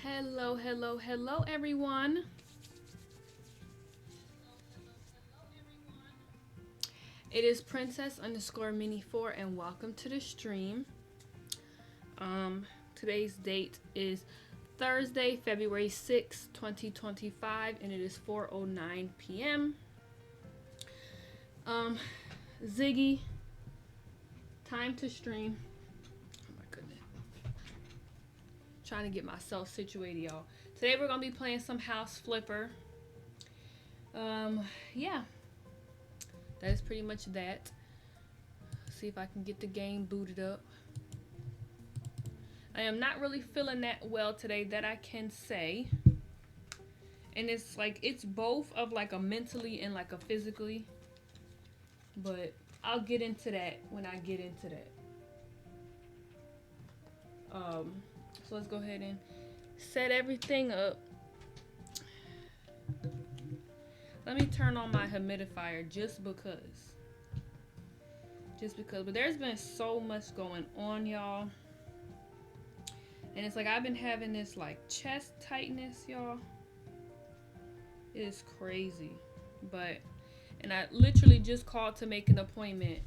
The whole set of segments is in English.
Hello, hello, hello, everyone. It is Princess underscore Mini 4, and welcome to the stream. Today's date is Thursday, February 6th, 2025, and it is 4:09 p.m. Um, Ziggy, time to stream. Oh my goodness. Trying to get myself situated, y'all. Today we're gonna be playing some House Flipper. Yeah, that is pretty much that. See if I can get the game booted up. I am not really feeling that well today, that I can say. And it's like, it's both of like a mentally and like a physically. But I'll get into that when I get into that. So let's go ahead and set everything up. Let me turn on my humidifier just because. But there's been so much going on, y'all. And it's like I've been having this like chest tightness, y'all. It is crazy. And I literally just called to make an appointment.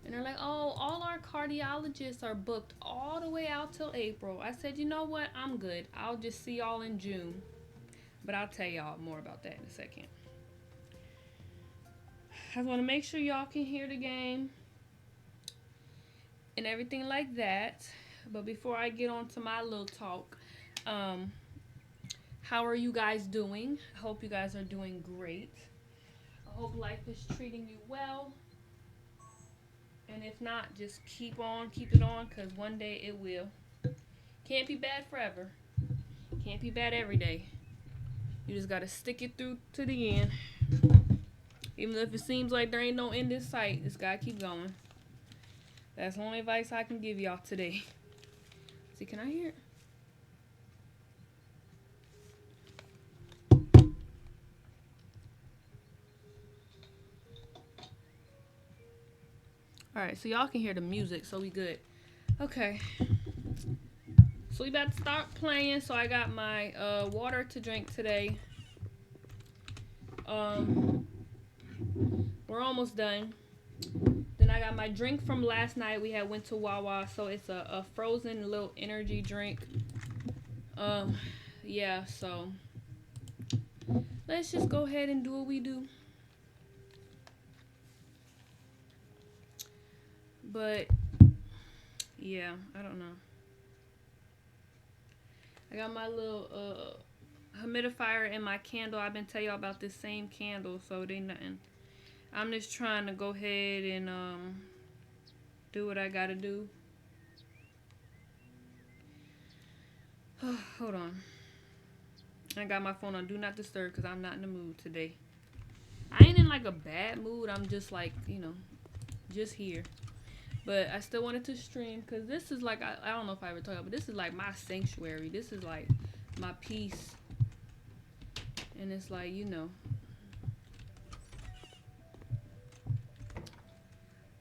And they're like, oh, all our cardiologists are booked all the way out till April. I said, you know what? I'm good. I'll just see y'all in June. But I'll tell y'all more about that in a second. I want to make sure y'all can hear the game and everything like that. But before I get on to my little talk, how are you guys doing? I hope you guys are doing great. I hope life is treating you well. And if not, just keep it on, because one day it will. Can't be bad forever. Can't be bad every day. You just gotta stick it through to the end. Even if it seems like there ain't no end in sight, just gotta keep going. That's the only advice I can give y'all today. See, can I hear it? Alright, so y'all can hear the music, so we good. Okay. So we about to start playing. So I got my water to drink today. We're almost done. Then I got my drink from last night. We had went to Wawa, so it's a frozen little energy drink. Yeah, so let's just go ahead and do what we do. But yeah, I don't know. I got my little humidifier and my candle. I've been telling y'all about this same candle, so they nothing. I'm just trying to go ahead and do what I gotta do. Hold on. I got my phone on Do Not Disturb because I'm not in the mood today. I ain't in like a bad mood. I'm just like, just here. But I still wanted to stream because this is like, I don't know if I ever told you, but this is like my sanctuary. This is like my peace. And it's like,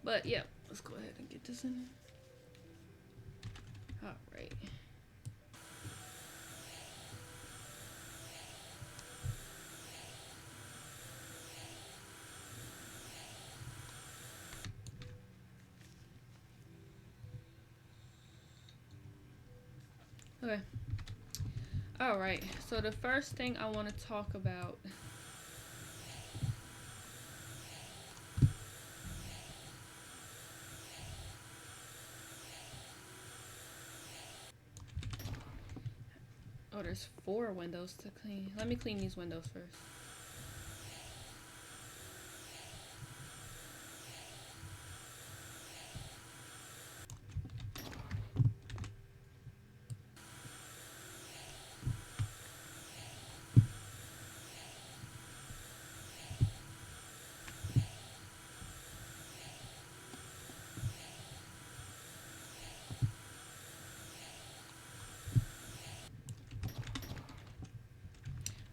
But yeah, let's go ahead and get this in. Alright. Okay. Alright, so the first thing I want to talk about there's 4 windows to clean. Let me clean these windows first.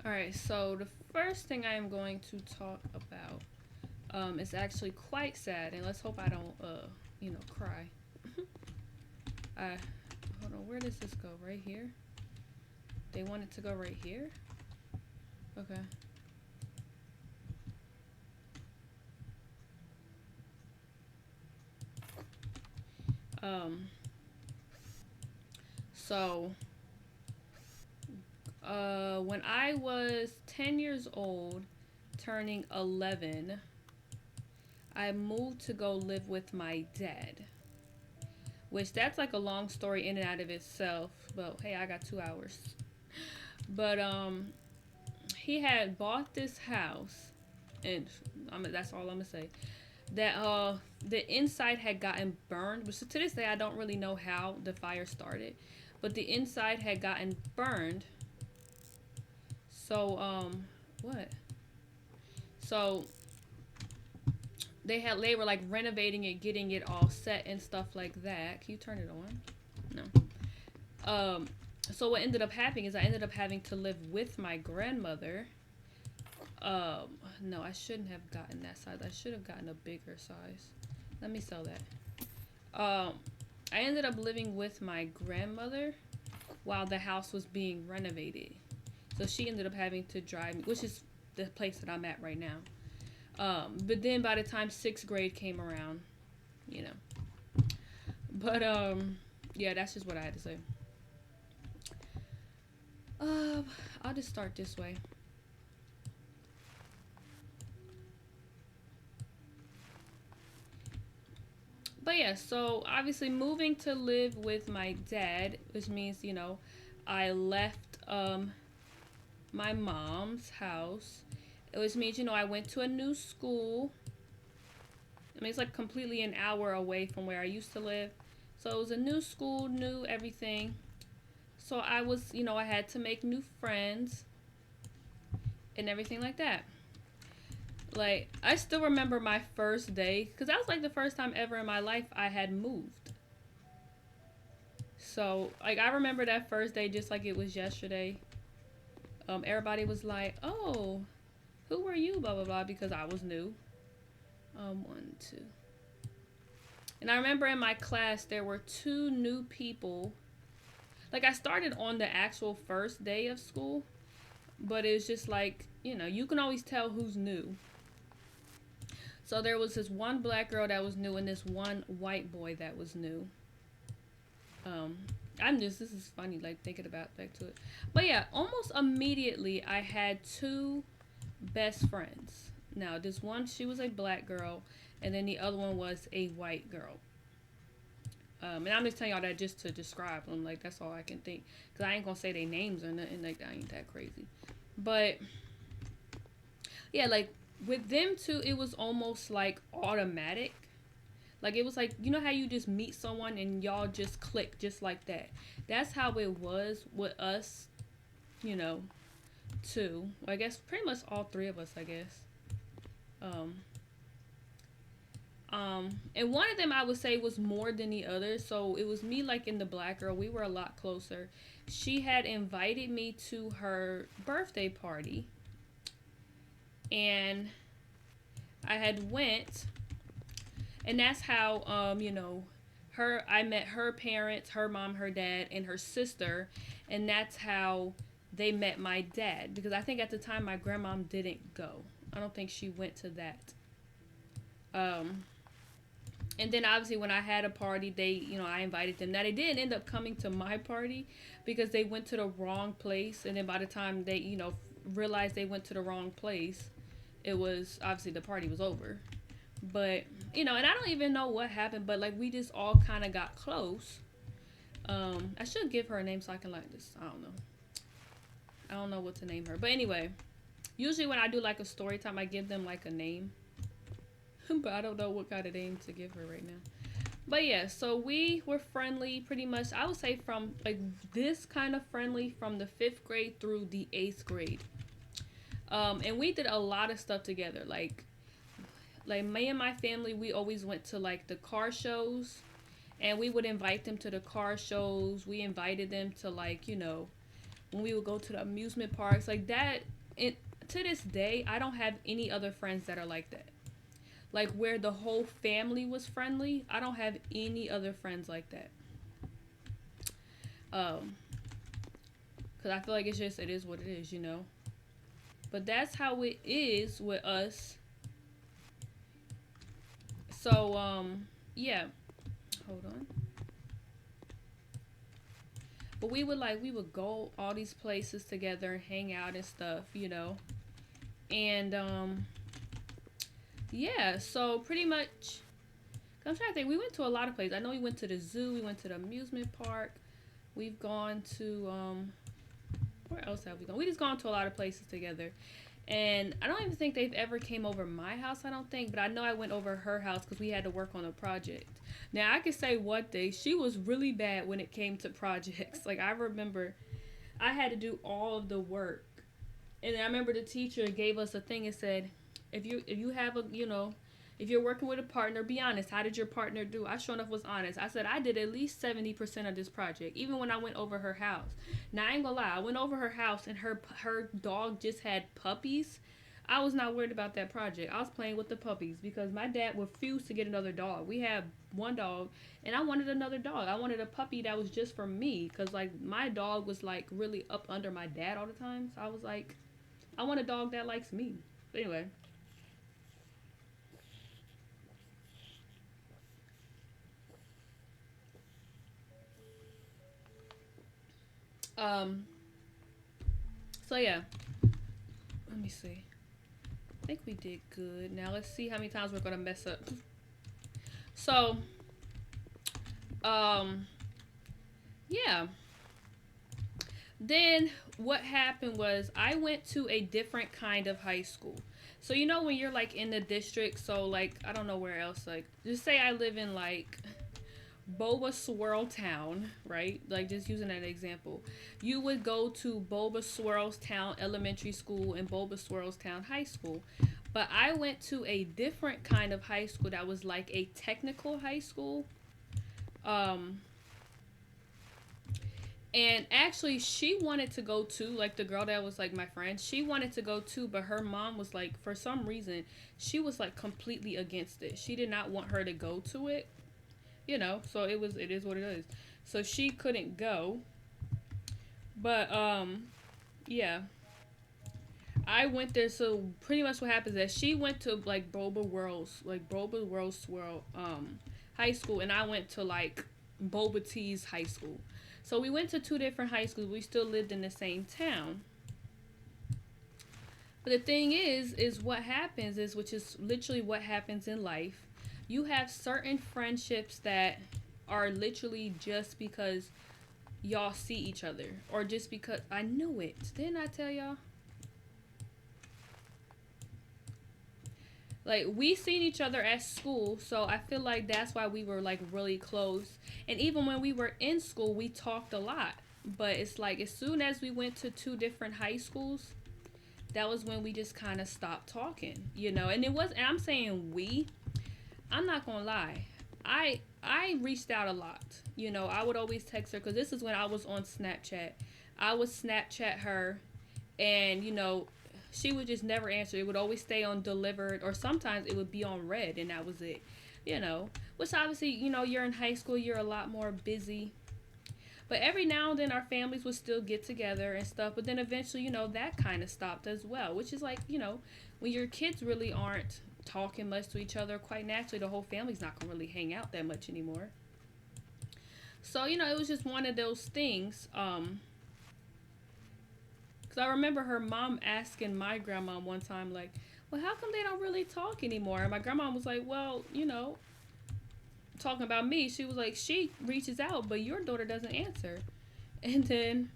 Alright, so the first thing I am going to talk about is actually quite sad, and let's hope I don't, cry. Hold on, where does this go? Right here? They want it to go right here? Okay. Um, so, when I was 10 years old, turning 11, I moved to go live with my dad. Which that's like a long story in and out of itself. But hey, I got 2 hours. But he had bought this house, and that's all I'm gonna say. That the inside had gotten burned, but so to this day I don't really know how the fire started, but the inside had gotten burned. So what? So they were like renovating it, getting it all set and stuff like that. Can you turn it on? No. So what ended up happening is I ended up having to live with my grandmother. No, I shouldn't have gotten that size. I should have gotten a bigger size. Let me sell that. I ended up living with my grandmother while the house was being renovated. So she ended up having to drive me, which is the place that I'm at right now. But then by the time sixth grade came around, you know. But yeah, that's just what I had to say. I'll just start this way. But yeah, so obviously moving to live with my dad, which means, I left my mom's house. Which means, I went to a new school. I mean, it's like completely an hour away from where I used to live. So it was a new school, new everything. So I had to make new friends and everything like that. Like, I still remember my first day, because that was like the first time ever in my life I had moved. So, like, I remember that first day just like it was yesterday. Everybody was like, oh, who were you, blah, blah, blah, because I was new. 1, 2. And I remember in my class, there were 2 new people. Like, I started on the actual first day of school, but it's just like, you can always tell who's new. So there was this one black girl that was new and this one white boy that was new. This is funny, like, thinking about back to it. But yeah, almost immediately I had 2 best friends. Now, this one, she was a black girl, and then the other one was a white girl. And I'm just telling y'all that just to describe them, like, that's all I can think. Because I ain't gonna say their names or nothing, like, that ain't that crazy. But, yeah, like, with them two, it was almost, like, automatic. Like, it was like, you know how you just meet someone and y'all just click just like that? That's how it was with us, two. I guess pretty much all 3 of us, I guess. And one of them I would say was more than the other. So it was me, like, in the black girl. We were a lot closer. She had invited me to her birthday party. And I had went. And that's how, I met her parents, her mom, her dad, and her sister. And that's how they met my dad. Because I think at the time my grandmom didn't go. I don't think she went to that. And then obviously when I had a party, I invited them. Now they didn't end up coming to my party because they went to the wrong place. And then by the time they, realized they went to the wrong place, it was, obviously the party was over. But, and I don't even know what happened, but like we just all kind of got close. I should give her a name so I can like this. I don't know. I don't know what to name her. But anyway, usually when I do like a story time, I give them like a name. But I don't know what kind of name to give her right now. But yeah, so we were friendly pretty much. I would say from like this kind of friendly from the 5th grade through the 8th grade. And we did a lot of stuff together. Like me and my family, we always went to like the car shows. And we would invite them to the car shows. We invited them to like, when we would go to the amusement parks. Like that, to this day, I don't have any other friends that are like that. Like where the whole family was friendly, I don't have any other friends like that. Cause I feel like it's just, it is what it is, you know. But that's how it is with us. So yeah. Hold on. But we would go all these places together and hang out and stuff, you know. And yeah, so pretty much I'm trying to think. We went to a lot of places. I know we went to the zoo, we went to the amusement park. We've gone to where else have we gone? We just gone to a lot of places together. And I don't even think they've ever came over my house, I don't think, but I know I went over her house because we had to work on a project. Now I can say one thing, she was really bad when it came to projects. Like I remember I had to do all of the work. And I remember the teacher gave us a thing and said, if you have a, you know, if you're working with a partner, be honest. How did your partner do? I sure enough was honest. I said I did at least 70% of this project, even when I went over her house. Now I ain't gonna lie, I went over her house and her dog just had puppies. I was not worried about that project. I was playing with the puppies because my dad refused to get another dog. We had one dog, and I wanted another dog. I wanted a puppy that was just for me because like my dog was like really up under my dad all the time. So I was like, I want a dog that likes me. But anyway, um, so yeah, let me see. I think we did good. Now let's see how many times we're gonna mess up. So, um, yeah. Then what happened was I went to a different kind of high school. So you know when you're like in the district, so like I don't know where else. Like just say I live in like Boba Swirl Town, right? Like just using that example. You would go to Boba Swirls Town Elementary School and Boba Swirls Town High School. But I went to a different kind of high school that was like a technical high school. Um and actually she wanted to go too, like the girl that was like my friend, she wanted to go too, but her mom was like for some reason she was like completely against it. She did not want her to go to it, you know, so it is what it is. So she couldn't go. But yeah, I went there. So pretty much what happens is she went to like Boba World Swirl high school, and I went to like Boba T's high school. So we went to two different high schools. We still lived in the same town. But the thing is what happens is, which is literally what happens in life. You have certain friendships that are literally just because y'all see each other, or just because I knew it. Didn't I tell y'all? Like we seen each other at school, so I feel like that's why we were like really close. And even when we were in school, we talked a lot. But it's like as soon as we went to two different high schools, that was when we just kind of stopped talking, you know. And it was, and I'm saying we, I'm not gonna lie, I reached out a lot, you know. I would always text her because this is when I was on Snapchat. I would Snapchat her, and you know, she would just never answer. It would always stay on delivered, or sometimes it would be on red, and that was it, you know. Which obviously, you know, you're in high school, you're a lot more busy. But every now and then, our families would still get together and stuff. But then eventually, you know, that kind of stopped as well. Which is like, you know, when your kids really aren't talking much to each other, quite naturally, the whole family's not gonna really hang out that much anymore. So you know, it was just one of those things. Because I remember her mom asking my grandma one time, like, well, how come they don't really talk anymore? And my grandma was like, well, you know, talking about me, she was like, she reaches out, but your daughter doesn't answer. And then,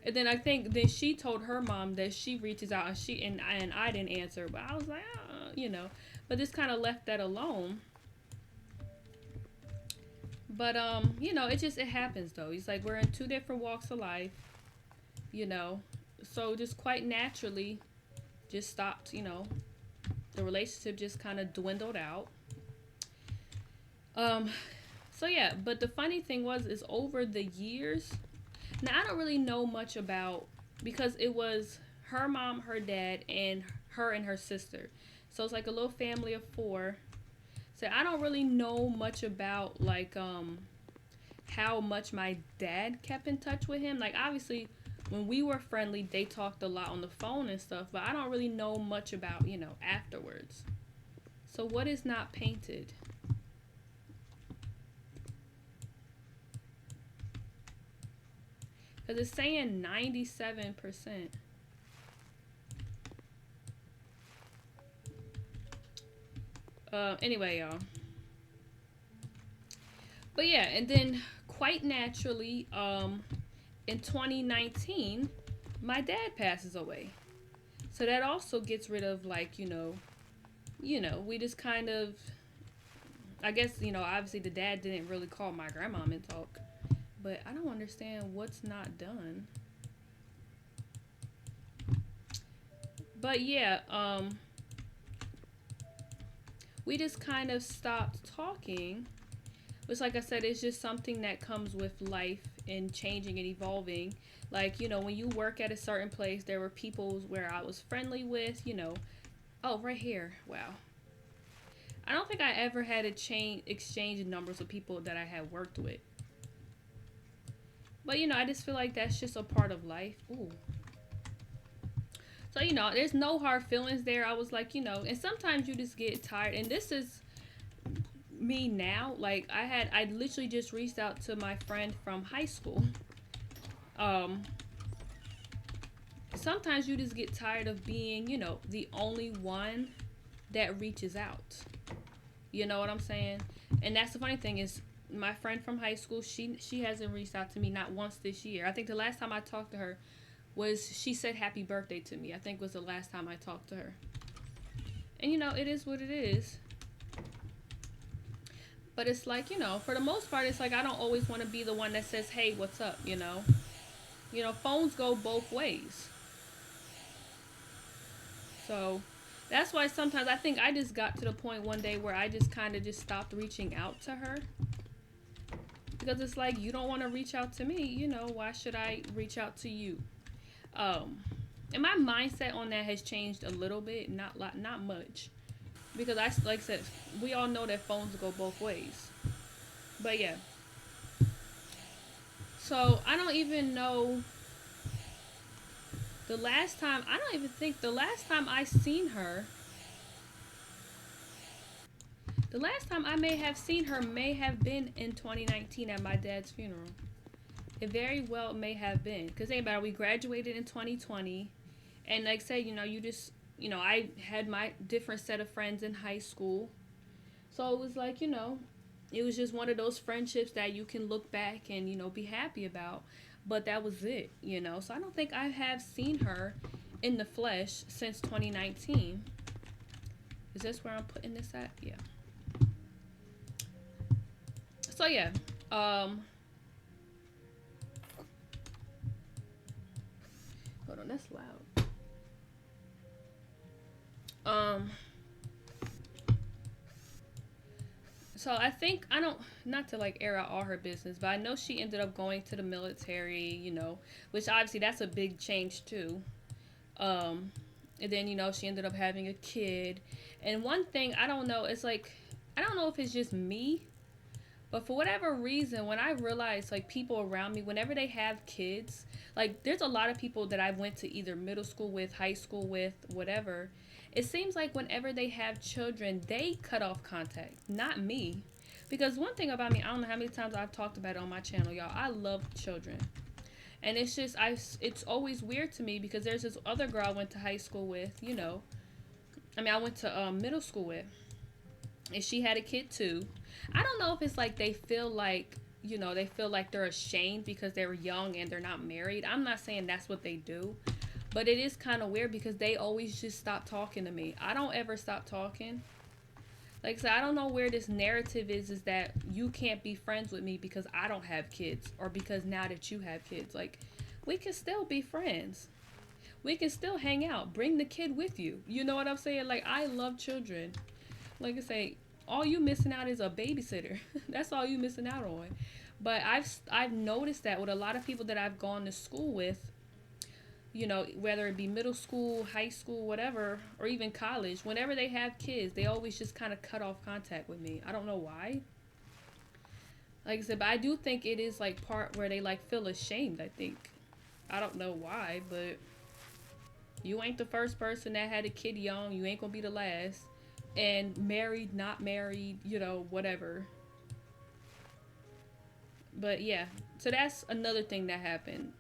and then I think then she told her mom that she reaches out, and and I didn't answer. But I was like, you know, but this kind of left that alone. But you know, it happens though. It's like we're in two different walks of life, you know, so just quite naturally, just stopped. You know, the relationship just kind of dwindled out. Um, so yeah, but the funny thing was, is over the years. Now I don't really know much about, because it was her mom, her dad, and her sister. So it's like a little family of four. So I don't really know much about like how much my dad kept in touch with him. Like obviously when we were friendly, they talked a lot on the phone and stuff, but I don't really know much about, afterwards. So what is not painted? Because it's saying 97%. Anyway, y'all. But yeah, and then quite naturally, in 2019, my dad passes away. So that also gets rid of, like, we just kind of, I guess, obviously the dad didn't really call my grandmom and talk. But I don't understand what's not done. But yeah, we just kind of stopped talking. Which, like I said, is just something that comes with life and changing and evolving. Like, when you work at a certain place, there were people where I was friendly with. Oh, right here. Wow. I don't think I ever had a exchange numbers with people that I had worked with. But, I just feel like that's just a part of life. Ooh. So, there's no hard feelings there. I was like, and sometimes you just get tired. And this is me now. Like, I literally just reached out to my friend from high school. Sometimes you just get tired of being, the only one that reaches out. You know what I'm saying? And that's the funny thing is, my friend from high school, she hasn't reached out to me not once this year. I think the last time I talked to her was she said happy birthday to me. I think was the last time I talked to her. And it is what it is. But it's like, for the most part, it's like I don't always want to be the one that says, hey, what's up, phones go both ways. So that's why sometimes I think I just got to the point one day where I just kind of just stopped reaching out to her. Because it's like, you don't want to reach out to me, why should I reach out to you? And my mindset on that has changed a little bit, not much. Because like I said, we all know that phones go both ways. But yeah. So I don't even know I don't even think the last time I seen her, the last time I may have seen her may have been in 2019 at my dad's funeral. It very well may have been. Because think about it, we graduated in 2020. And like I said, you just, I had my different set of friends in high school. So it was like, it was just one of those friendships that you can look back and, be happy about. But that was it, So I don't think I have seen her in the flesh since 2019. Is this where I'm putting this at? Yeah. So yeah. Hold on, that's loud. So I think not to like air out all her business, but I know she ended up going to the military, which obviously that's a big change too. And then she ended up having a kid. And one thing I don't know, it's like I don't know if it's just me, but for whatever reason, when I realize like people around me, whenever they have kids, like there's a lot of people that I went to either middle school with, high school with, whatever. It seems like whenever they have children, they cut off contact, not me. Because one thing about me, I don't know how many times I've talked about it on my channel, y'all. I love children. And it's just, it's always weird to me because there's this other girl I went to high school with, I went to middle school with. And she had a kid too. I don't know if it's like they feel like, they feel like they're ashamed because they're young and they're not married. I'm not saying that's what they do. But it is kind of weird because they always just stop talking to me. I don't ever stop talking. Like I said, I don't know where this narrative is that you can't be friends with me because I don't have kids or because now that you have kids. Like, we can still be friends. We can still hang out. Bring the kid with you. You know what I'm saying? Like, I love children. Like I say, all you missing out is a babysitter. That's all you missing out on. But I've noticed that with a lot of people that I've gone to school with, whether it be middle school, high school, whatever, or even college, whenever they have kids, they always just kind of cut off contact with me. I don't know why. Like I said, but I do think it is like part where they like feel ashamed, I think. I don't know why, but you ain't the first person that had a kid young. You ain't gonna be the last. And married, not married, you know, whatever. But yeah, so that's another thing that happened.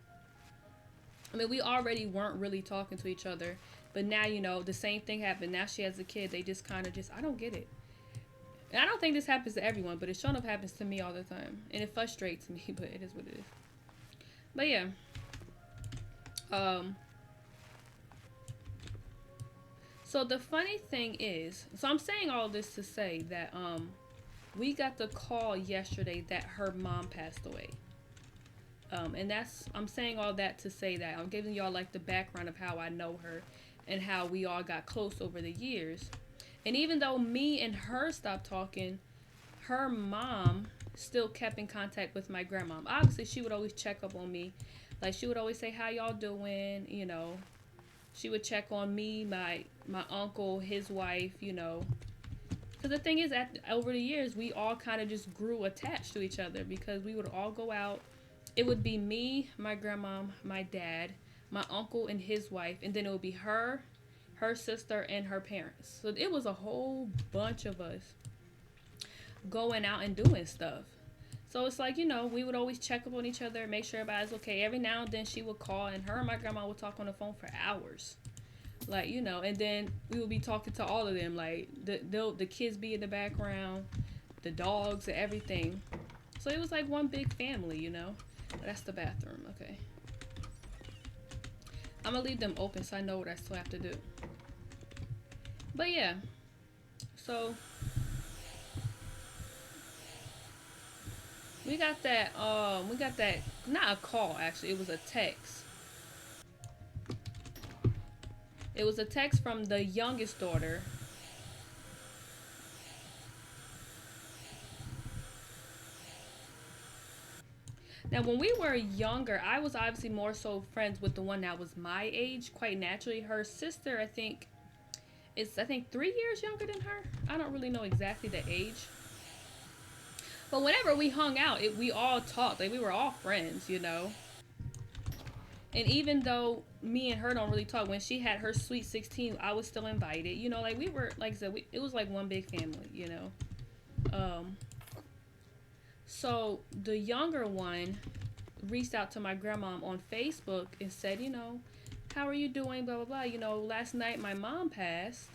I mean, we already weren't really talking to each other, but now, you know, the same thing happened. Now she has a kid. They just kind of just, I don't get it. And I don't think this happens to everyone, but it sure enough happens to me all the time. And it frustrates me, but it is what it is. But yeah. Um, so the funny thing is, so I'm saying all this to say that we got the call yesterday that her mom passed away. And that's, I'm saying all that to say that I'm giving y'all like the background of how I know her and how we all got close over the years. And even though me and her stopped talking, her mom still kept in contact with my grandmom. Obviously, she would always check up on me. Like, she would always say, how y'all doing? You know, she would check on me, my uncle, his wife, you know. Because the thing is, over the years, we all kind of just grew attached to each other because we would all go out. It would be me, my grandmom, my dad, my uncle and his wife, and then it would be her, her sister, and her parents. So it was a whole bunch of us going out and doing stuff. So it's like, you know, we would always check up on each other, make sure everybody's okay. Every now and then she would call, and her and my grandma would talk on the phone for hours. Like, you know, and then we would be talking to all of them. Like, the kids be in the background, the dogs, and everything. So it was like one big family, you know. That's the bathroom, okay. I'm gonna leave them open so I know what I still have to do. But yeah, so we got that, not a call actually, it was a text. It was a text from the youngest daughter. Now, when we were younger, I was obviously more so friends with the one that was my age, quite naturally. Her sister, I think, is 3 years younger than her. I don't really know exactly the age. But whenever we hung out, we all talked. Like, we were all friends, you know. And even though me and her don't really talk, when she had her sweet 16, I was still invited. You know, like we were, like I said, it was like one big family, you know. So the younger one reached out to my grandma on Facebook and said, you know, how are you doing? Blah, blah, blah. You know, last night my mom passed.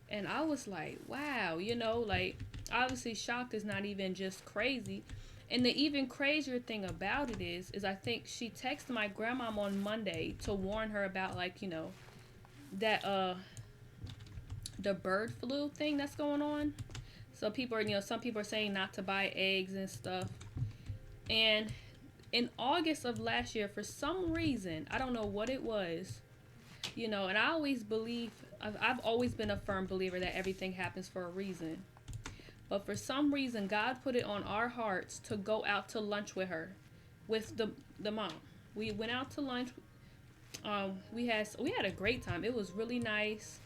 And I was like, wow, you know, like, obviously shocked is not even just crazy. And the even crazier thing about it is I think she texted my grandma on Monday to warn her about, like, you know, that the bird flu thing that's going on. So people are, you know, some people are saying not to buy eggs and stuff. And in August of last year, for some reason, I don't know what it was, you know, and I always believe, I've always been a firm believer that everything happens for a reason. But for some reason, God put it on our hearts to go out to lunch with her, with the mom. We went out to lunch. We had a great time. It was really nice.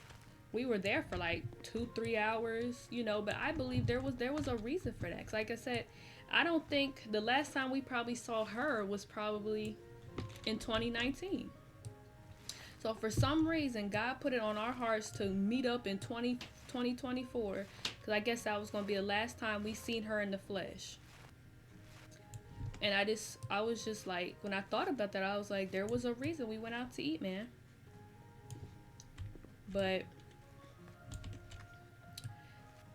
We were there for like 2-3 hours, you know. But I believe there was a reason for that. 'Cause like I said, I don't think the last time we probably saw her was probably in 2019. So for some reason, God put it on our hearts to meet up in 2024, because I guess that was going to be the last time we seen her in the flesh. And I was just like, when I thought about that, I was like, there was a reason we went out to eat, man. But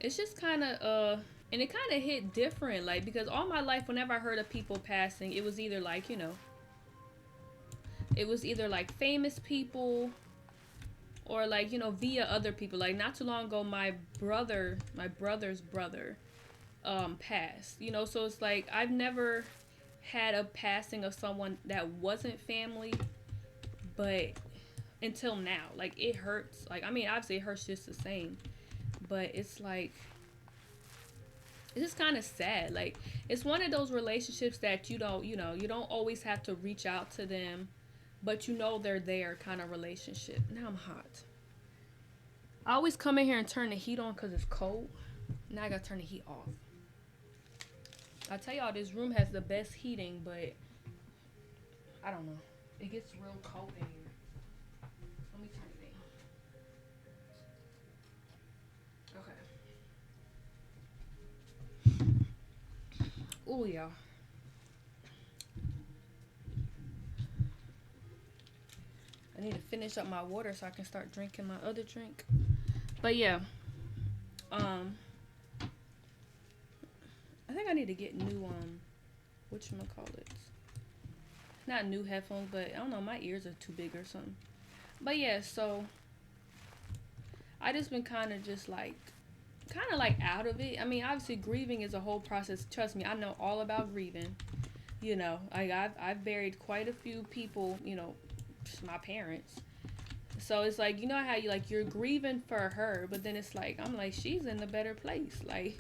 it's just kind of, and it kind of hit different, like, because all my life, whenever I heard of people passing, it was either like, you know, it was either like famous people or like, you know, via other people. Like not too long ago, my brother's brother passed, you know. So it's like I've never had a passing of someone that wasn't family, but until now, like it hurts. Like, I mean, obviously it hurts just the same, but it's like, it's just kind of sad. Like, it's one of those relationships that you don't, you know, you don't always have to reach out to them, but you know they're there kind of relationship. Now I'm hot. I always come in here and turn the heat on because it's cold. Now I gotta turn the heat off. I tell y'all, this room has the best heating, but I don't know. It gets real cold in here. Let me turn it in. Okay. Oh yeah. I need to finish up my water so I can start drinking my other drink. But yeah, um, I think I need to get new whatchamacallit. Not new headphones, but I don't know, my ears are too big or something. But yeah, so I just been kind of like out of it. I mean, obviously grieving is a whole process. Trust me, I know all about grieving. You know, I've buried quite a few people. You know, my parents. So it's like, you know how you like you're grieving for her, but then it's like I'm like she's in a better place. Like,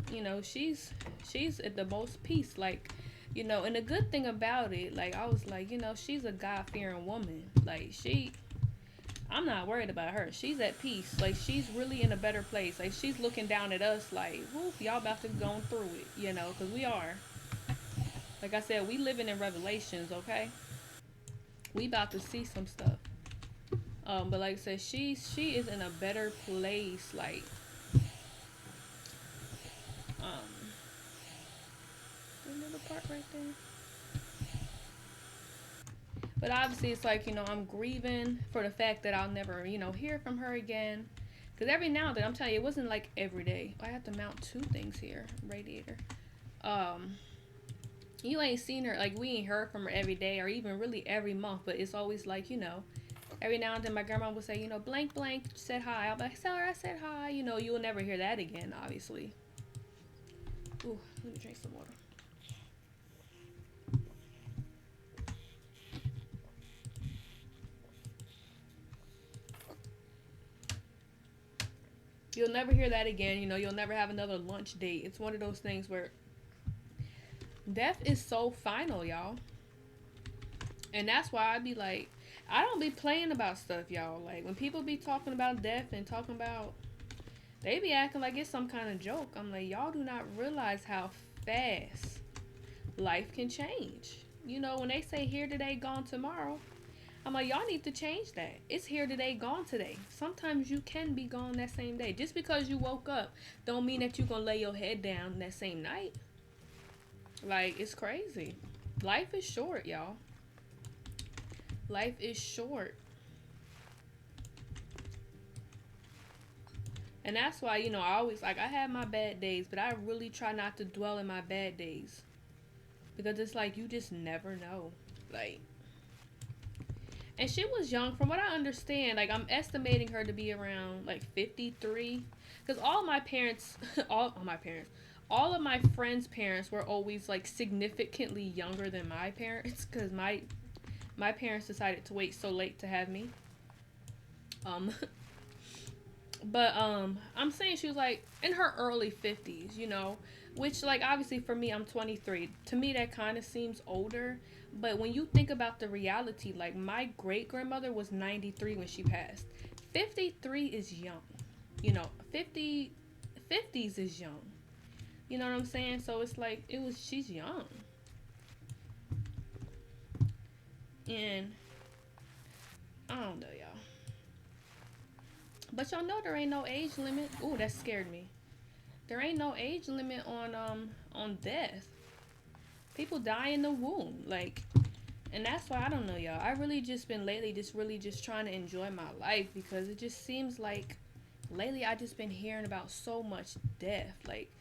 you know, she's at the most peace. Like, you know, and the good thing about it, like I was like, you know, she's a God fearing woman. Like I'm not worried about her. She's at peace. Like she's really in a better place. Like she's looking down at us like, whoop, y'all about to go through it, you know, because we are. Like I said, we living in revelations, okay? We about to see some stuff. But like I said, she is in a better place. Like, um, another part right there. But obviously, it's like, you know, I'm grieving for the fact that I'll never, you know, hear from her again. Because every now and then, I'm telling you, it wasn't like every day. I have to mount two things here. Radiator. Um, you ain't seen her, like, we ain't heard from her every day or even really every month. But it's always like, you know, every now and then my grandma would say, you know, blank, blank said hi. I'll be like, sorry, I said hi. You know, you'll never hear that again, obviously. Ooh, let me drink some water. You'll never hear that again. You know, you'll never have another lunch date. It's one of those things where death is so final, y'all. And that's why I be like, I don't be playing about stuff, y'all. Like, when people be talking about death and talking about, they be acting like it's some kind of joke. I'm like, y'all do not realize how fast life can change. You know, when they say here today, gone tomorrow, I'm like, y'all need to change that. It's here today, gone today. Sometimes you can be gone that same day. Just because you woke up don't mean that you're gonna lay your head down that same night. Like, it's crazy. Life is short, y'all. Life is short. And that's why, you know, I always like I have my bad days, but I really try not to dwell in my bad days. Because it's like you just never know. Like, and she was young from what I understand. Like, I'm estimating her to be around like 53. Because all my parents, all my parents, all of my friends' parents were always like significantly younger than my parents. Because my parents decided to wait so late to have me. Um, but I'm saying she was like in her early 50s, you know, which like obviously for me I'm 23. To me that kind of seems older, but when you think about the reality, like my great grandmother was 93 when she passed. 53 is young. You know, 50s is young. You know what I'm saying? So it's like she's young. And I don't know, y'all. But y'all know there ain't no age limit. Ooh, that scared me. There ain't no age limit on death. People die in the womb, like, and that's why I don't know, y'all. I really just been lately just really just trying to enjoy my life because it just seems like lately I just been hearing about so much death, like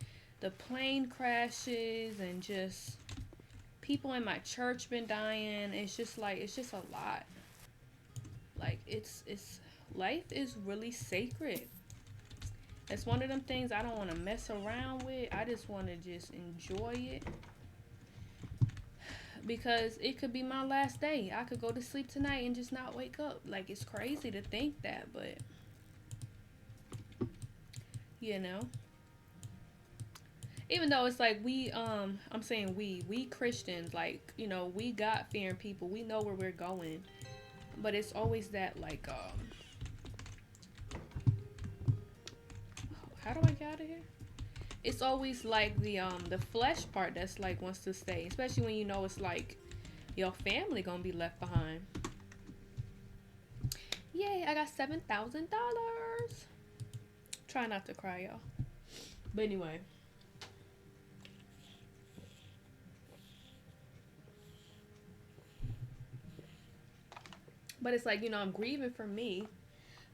the plane crashes and just people in my church been dying. It's just a lot. Like it's life is really sacred. It's one of them things I don't want to mess around with. I just want to just enjoy it because it could be my last day. I could go to sleep tonight and just not wake up. Like, it's crazy to think that, but you know, even though it's like I'm saying we Christians, like, you know, we God fearing people, we know where we're going, but it's always that like how do I get out of here? It's always like the flesh part that's like wants to stay, especially when you know it's like Your family gonna be left behind. Yay, I got $7,000. Try not to cry, y'all. But anyway. But it's like, I'm grieving for me.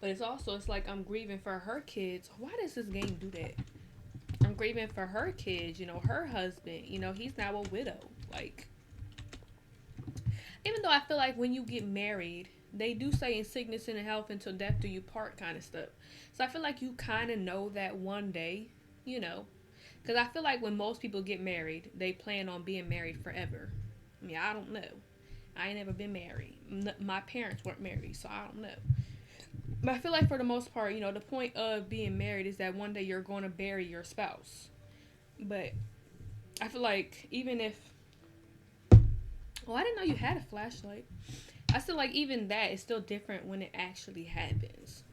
But it's like I'm grieving for her kids. Why does this game do that? I'm grieving for her kids, her husband. He's now a widow. Like, even though I feel like when you get married, they do say in sickness and in health until death do you part kind of stuff. So I feel like you kind of know that one day, Because I feel like when most people get married, they plan on being married forever. I mean, I don't know. I ain't never been married. My parents weren't married, so I don't know. But I feel like for the most part, the point of being married is that one day you're going to bury your spouse. But I feel like even if... Oh, I didn't know you had a flashlight. I feel like even that is still different when it actually happens.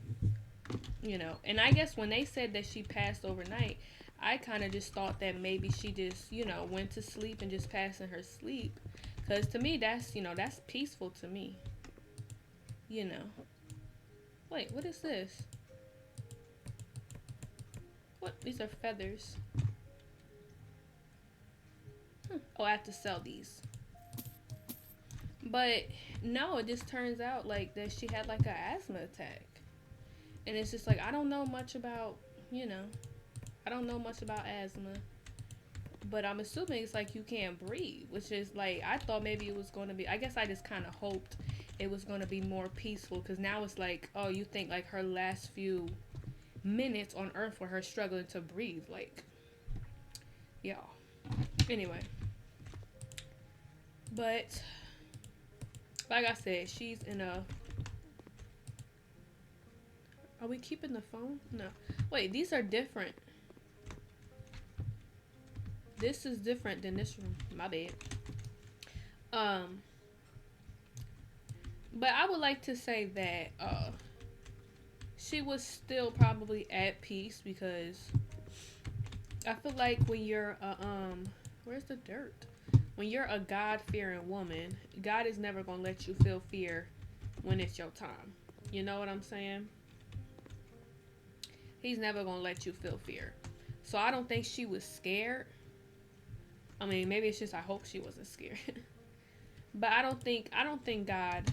And I guess when they said that she passed overnight, I kind of just thought that maybe she just, went to sleep and just passed in her sleep. Because to me, that's peaceful to me. Wait, what is this? What? These are feathers. Oh, I have to sell these. But no, it just turns out like that she had like an asthma attack. And it's just like, I don't know much about, I don't know much about asthma. But I'm assuming it's like you can't breathe, which is like, I thought maybe it was going to be, I guess I just kind of hoped it was going to be more peaceful. Because now it's like, oh, you think like her last few minutes on earth were her struggling to breathe. Like, y'all. Anyway. But, like I said, she's in a... Are we keeping the phone? No. Wait, these are different. This is different than this room. My bad. But I would like to say that she was still probably at peace, because I feel like when you're where's the dirt? When you're a God-fearing woman, God is never gonna let you feel fear when it's your time. You know what I'm saying? He's never gonna let you feel fear. So I don't think she was scared. I mean, maybe it's just I hope she wasn't scared. But I don't think God,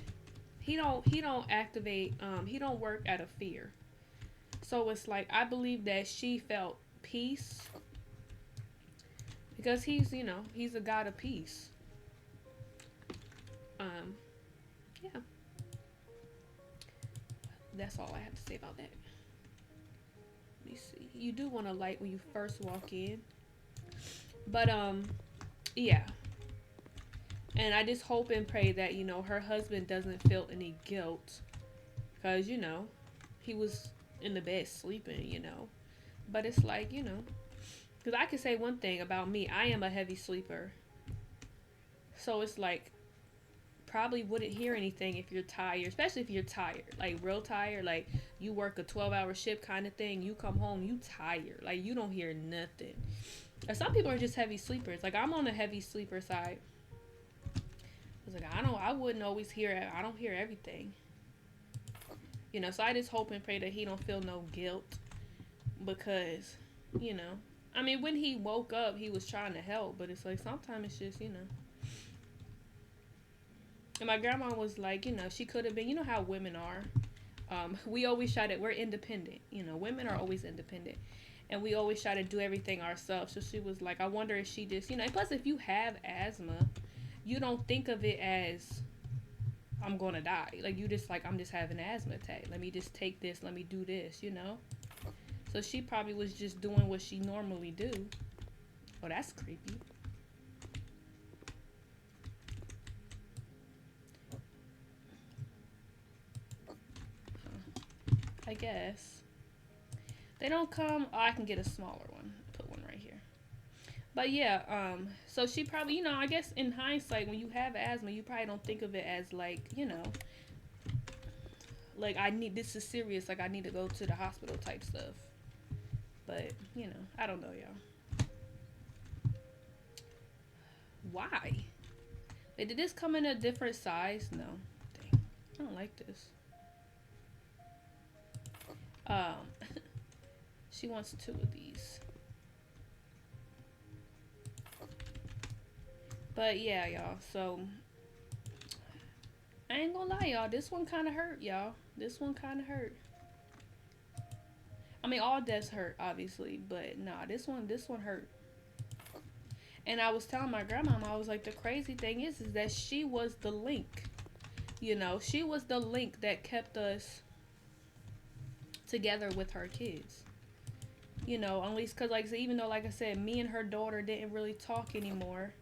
he don't activate, he don't work out of fear. So it's like, I believe that she felt peace because he's, he's a God of peace. Yeah. That's all I have to say about that. Let me see. You do want a light when you first walk in. But, yeah. And I just hope and pray that, her husband doesn't feel any guilt. Because, he was in the bed sleeping, But it's like, because I can say one thing about me. I am a heavy sleeper. So it's like, probably wouldn't hear anything if you're tired. Especially if you're tired. Like, real tired. Like, you work a 12-hour shift kind of thing. You come home, you tired. Like, you don't hear nothing. Or some people are just heavy sleepers. Like, I'm on the heavy sleeper side. It's like, I wouldn't always hear it. I don't hear everything. So I just hope and pray that he don't feel no guilt. Because, I mean, when he woke up, he was trying to help. But it's like, sometimes it's just, And my grandma was like, she could have been, how women are. We always try to, we're independent. Women are always independent. And we always try to do everything ourselves. So she was like, I wonder if she just, plus if you have asthma, you don't think of it as, I'm going to die. Like, you just like, I'm just having an asthma attack. Let me just take this. Let me do this, So she probably was just doing what she normally do. Oh, that's creepy. I guess. They don't come. Oh, I can get a smaller one. Put one right here. But yeah, so she probably, I guess in hindsight, when you have asthma, you probably don't think of it as like, like this is serious, like I need to go to the hospital type stuff. But, I don't know, y'all. Why? Wait, did this come in a different size? No. Dang. I don't like this. Um, she wants 2 of these. But yeah, y'all. So I ain't gonna lie, y'all. This one kind of hurt, y'all. This one kind of hurt. I mean, all deaths hurt, obviously, but nah, this one hurt. And I was telling my grandmama, I was like, the crazy thing is that she was the link. You know, she was the link that kept us together with her kids. You know, at least because, like, even though, like I said, me and her daughter didn't really talk anymore,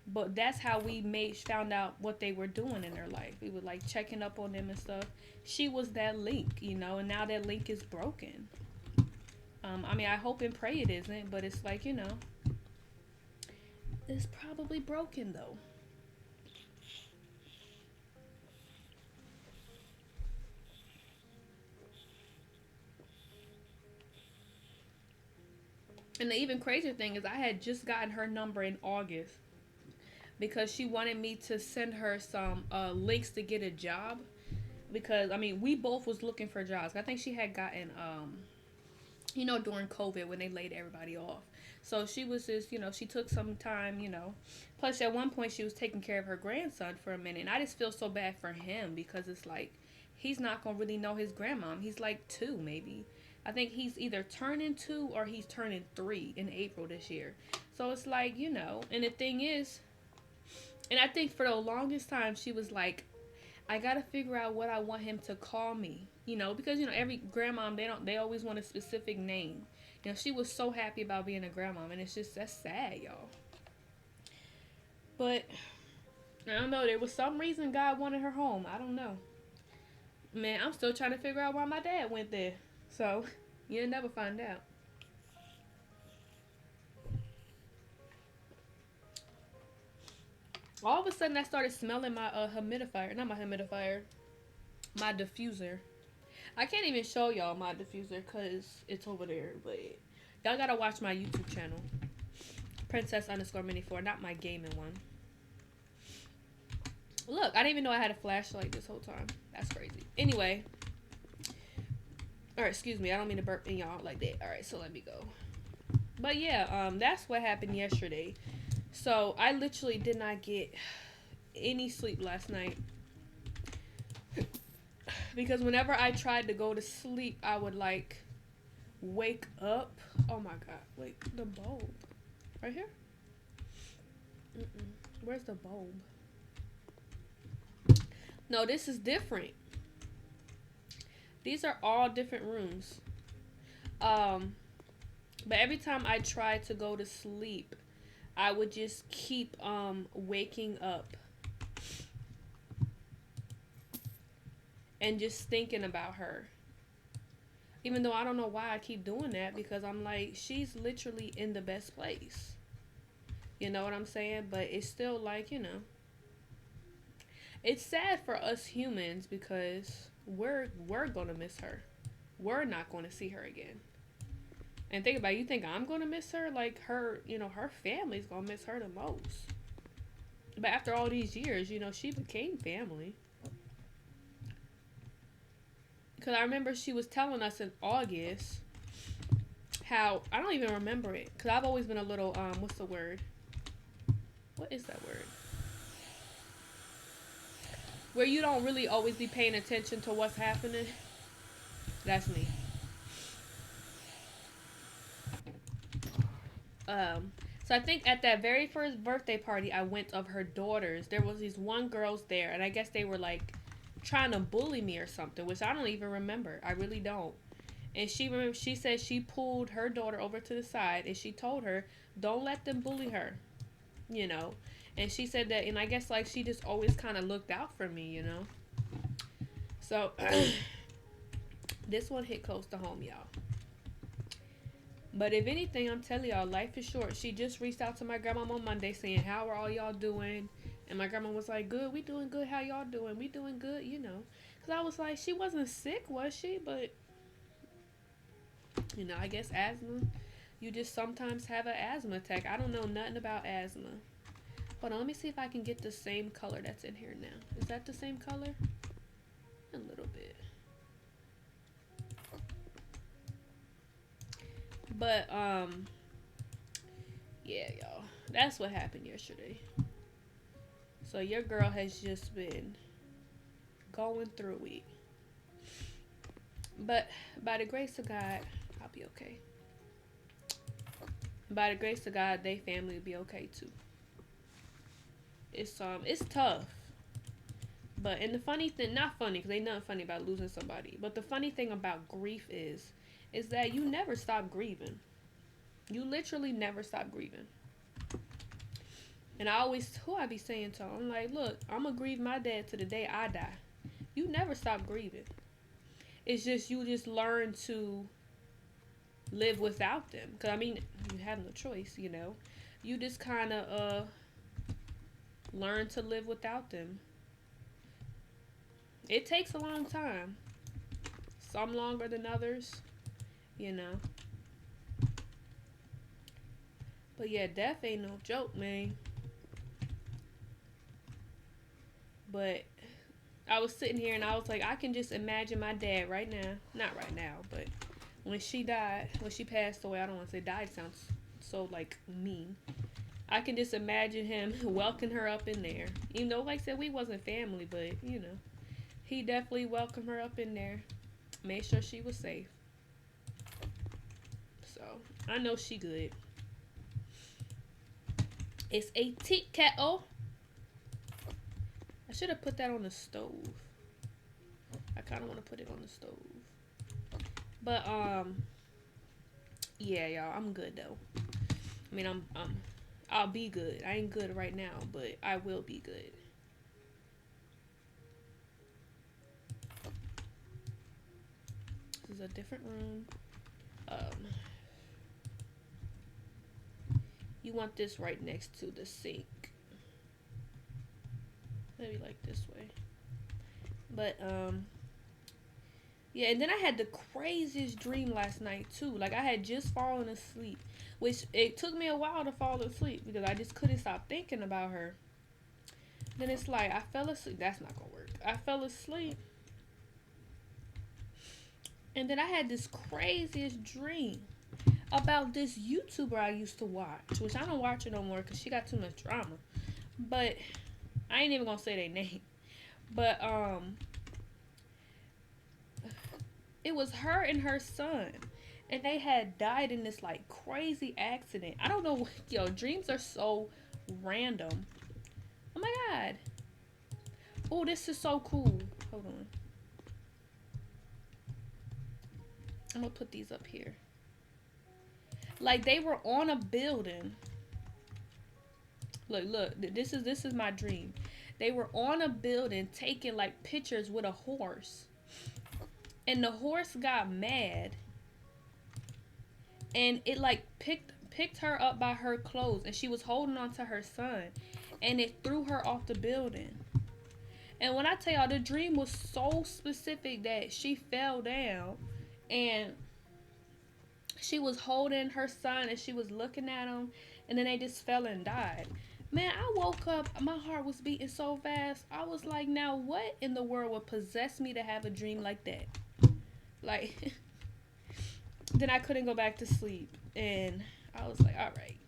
but that's how we found out what they were doing in their life. We were like checking up on them and stuff. She was that link, you know, and now that link is broken. I mean, I hope and pray it isn't, but it's like, you know, it's probably broken though. And the even crazier thing is I had just gotten her number in August because she wanted me to send her some links to get a job. Because, I mean, we both was looking for jobs. I think she had gotten, you know, during COVID when they laid everybody off. So she was just, you know, she took some time, you know. Plus, at one point, she was taking care of her grandson for a minute. And I just feel so bad for him because it's like, he's not going to really know his grandmom. He's like 2, maybe. I think he's either turning 2 or he's turning 3 in April this year. So it's like, you know, and the thing is, and I think for the longest time, she was like, I gotta figure out what I want him to call me, you know, because you know every grandmom they always want a specific name. You know, she was so happy about being a grandmom, and it's just that's sad, y'all. But I don't know. There was some reason God wanted her home. I don't know. Man, I'm still trying to figure out why my dad went there. So you'll never find out. All of a sudden, I started smelling my humidifier. Not my humidifier, my diffuser. I can't even show y'all my diffuser because it's over there. But y'all gotta watch my YouTube channel, Princess_Mini4, not my gaming one. Look, I didn't even know I had a flashlight this whole time. That's crazy. Anyway. Alright, excuse me. I don't mean to burp in y'all like that. Alright, so let me go. But yeah, that's what happened yesterday. So I literally did not get any sleep last night. Because whenever I tried to go to sleep, I would like wake up. Oh my god. Wait, the bulb. Right here? Where's the bulb? No, this is different. These are all different rooms. But every time I tried to go to sleep, I would just keep waking up and just thinking about her. Even though I don't know why I keep doing that, because I'm like, she's literally in the best place. You know what I'm saying? But it's still like, you know, it's sad for us humans because we're gonna miss her. We're not gonna see her again. And think about it, you think I'm gonna miss her? Like her, you know, her family's gonna miss her the most. But after all these years, you know, she became family. Because I remember she was telling us in August how, I don't even remember it. Because I've always been a little, what's the word? What is that word? Where you don't really always be paying attention to what's happening. That's me. So I think at that very first birthday party I went of her daughter's, there was these one girls there, and I guess they were like trying to bully me or something, which I don't even remember. I really don't. And she said she pulled her daughter over to the side and she told her, don't let them bully her, you know. And she said that, and I guess like she just always kind of looked out for me, you know. So this one hit close to home, y'all. But if anything, I'm telling y'all, life is short. She just reached out to my grandma on Monday saying, how are all y'all doing? And my grandma was like, good, we doing good. How y'all doing? We doing good, you know. Because I was like, she wasn't sick, was she? But, you know, I guess asthma, you just sometimes have an asthma attack. I don't know nothing about asthma. Hold on, let me see if I can get the same color that's in here now. Is that the same color? A little bit. But, yeah, y'all. That's what happened yesterday. So your girl has just been going through it. But by the grace of God, I'll be okay. By the grace of God, they family will be okay too. It's tough. But and the funny thing, not funny, because ain't nothing funny about losing somebody. But the funny thing about grief is that you never stop grieving. You literally never stop grieving. And who I be saying to, I'm like, look, I'm gonna grieve my dad to the day I die. You never stop grieving. It's just you just learn to live without them. Cause I mean, you have no choice, you know. You just kind of learn to live without them. It takes a long time. Some longer than others, you know. But yeah, death ain't no joke, man. But I was sitting here and I was like, I can just imagine my dad right now. Not right now, but when she passed away, I don't want to say died, sounds so like mean. I can just imagine him welcoming her up in there. Even though, like I said, we wasn't family, but you know, he definitely welcomed her up in there. Made sure she was safe. So I know she good. It's a tea kettle. I should have put that on the stove. I kind of want to put it on the stove. But yeah, y'all, I'm good though. I mean, I'll be good. I ain't good right now, but I will be good. This is a different room. You want this right next to the sink. Maybe like this way. But yeah, and then I had the craziest dream last night too. Like I had just fallen asleep, which it took me a while to fall asleep because I just couldn't stop thinking about her. Then it's like I fell asleep. That's not gonna work. I fell asleep. And then I had this craziest dream about this YouTuber I used to watch, which I don't watch it no more because she got too much drama. But I ain't even gonna say their name. But it was her and her son, and they had died in this like crazy accident. I don't know. Yo, dreams are so random. Oh my god. Oh, this is so cool. Hold on. I'm gonna put these up here. Like they were on a building. Look. This is my dream. They were on a building taking like pictures with a horse. And the horse got mad. And it like picked her up by her clothes, and she was holding on to her son, and it threw her off the building. And when I tell y'all, the dream was so specific that she fell down and she was holding her son and she was looking at him, and then they just fell and died. Man, I woke up, my heart was beating so fast. I was like, now what in the world would possess me to have a dream like that? Like, then I couldn't go back to sleep. And I was like, all right.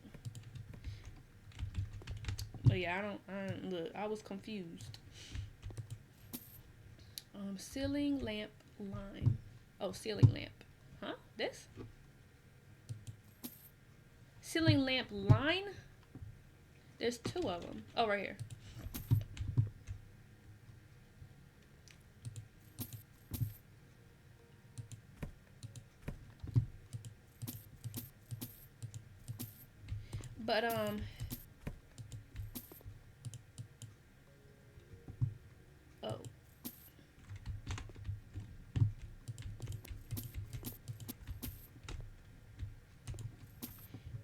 But yeah, I don't look, I was confused. Ceiling lamp line. Oh, ceiling lamp. Huh? This? Ceiling lamp line? There's two of them. Oh, right here. But oh.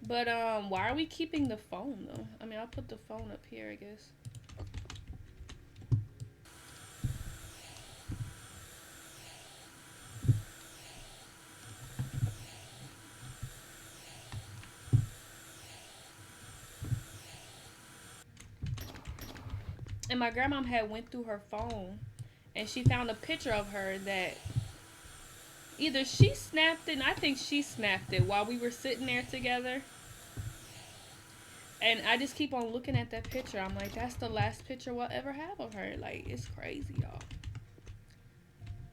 But why are we keeping the phone though? I mean, I'll put the phone up here, I guess. And my grandmom had went through her phone and she found a picture of her that either she snapped it, and I think she snapped it while we were sitting there together. And I just keep on looking at that picture. I'm like, that's the last picture we'll ever have of her. Like, it's crazy, y'all.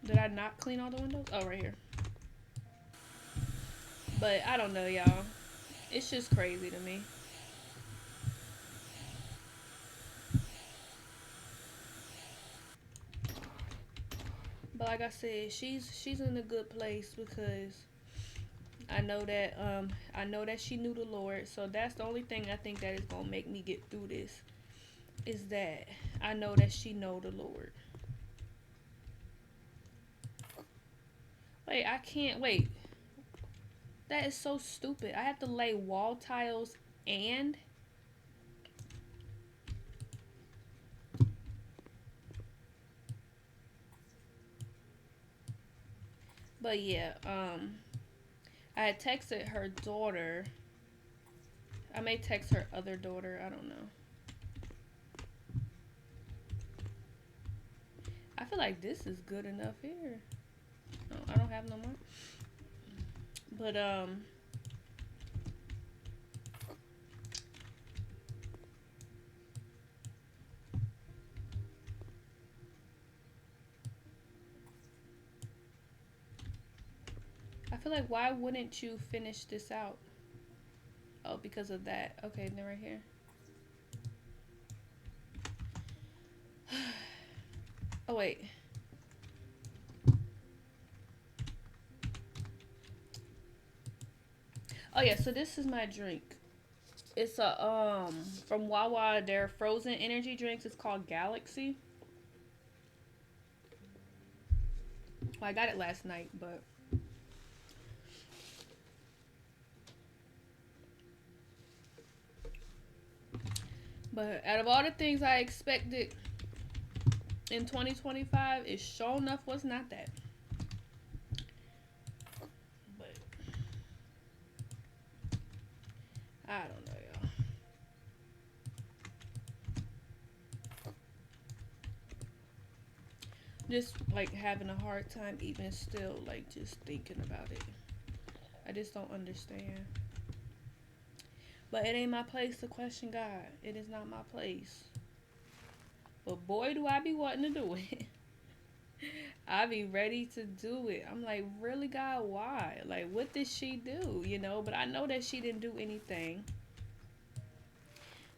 Did I not clean all the windows? Oh, right here. But I don't know, y'all. It's just crazy to me. But like I said, she's in a good place because I know that she knew the Lord. So that's the only thing I think that is gonna make me get through this is that I know that she know the Lord. Wait, I can't wait. That is so stupid. I have to lay wall tiles and but yeah, I had texted her daughter. I may text her other daughter, I don't know. I feel like this is good enough here. No, I don't have no more. But I feel like why wouldn't you finish this out? Oh, because of that. Okay, then right here. Oh wait. Oh yeah, so this is my drink. It's a from Wawa, their frozen energy drinks. It's called Galaxy. Well, I got it last night, but out of all the things I expected in 2025, it sure enough was not that. But I don't know, y'all. Just like having a hard time even still like just thinking about it. I just don't understand. But it ain't my place to question God. It is not my place. But boy, do I be wanting to do it. I be ready to do it. I'm like, really, God, why? Like, what did she do? You know, but I know that she didn't do anything.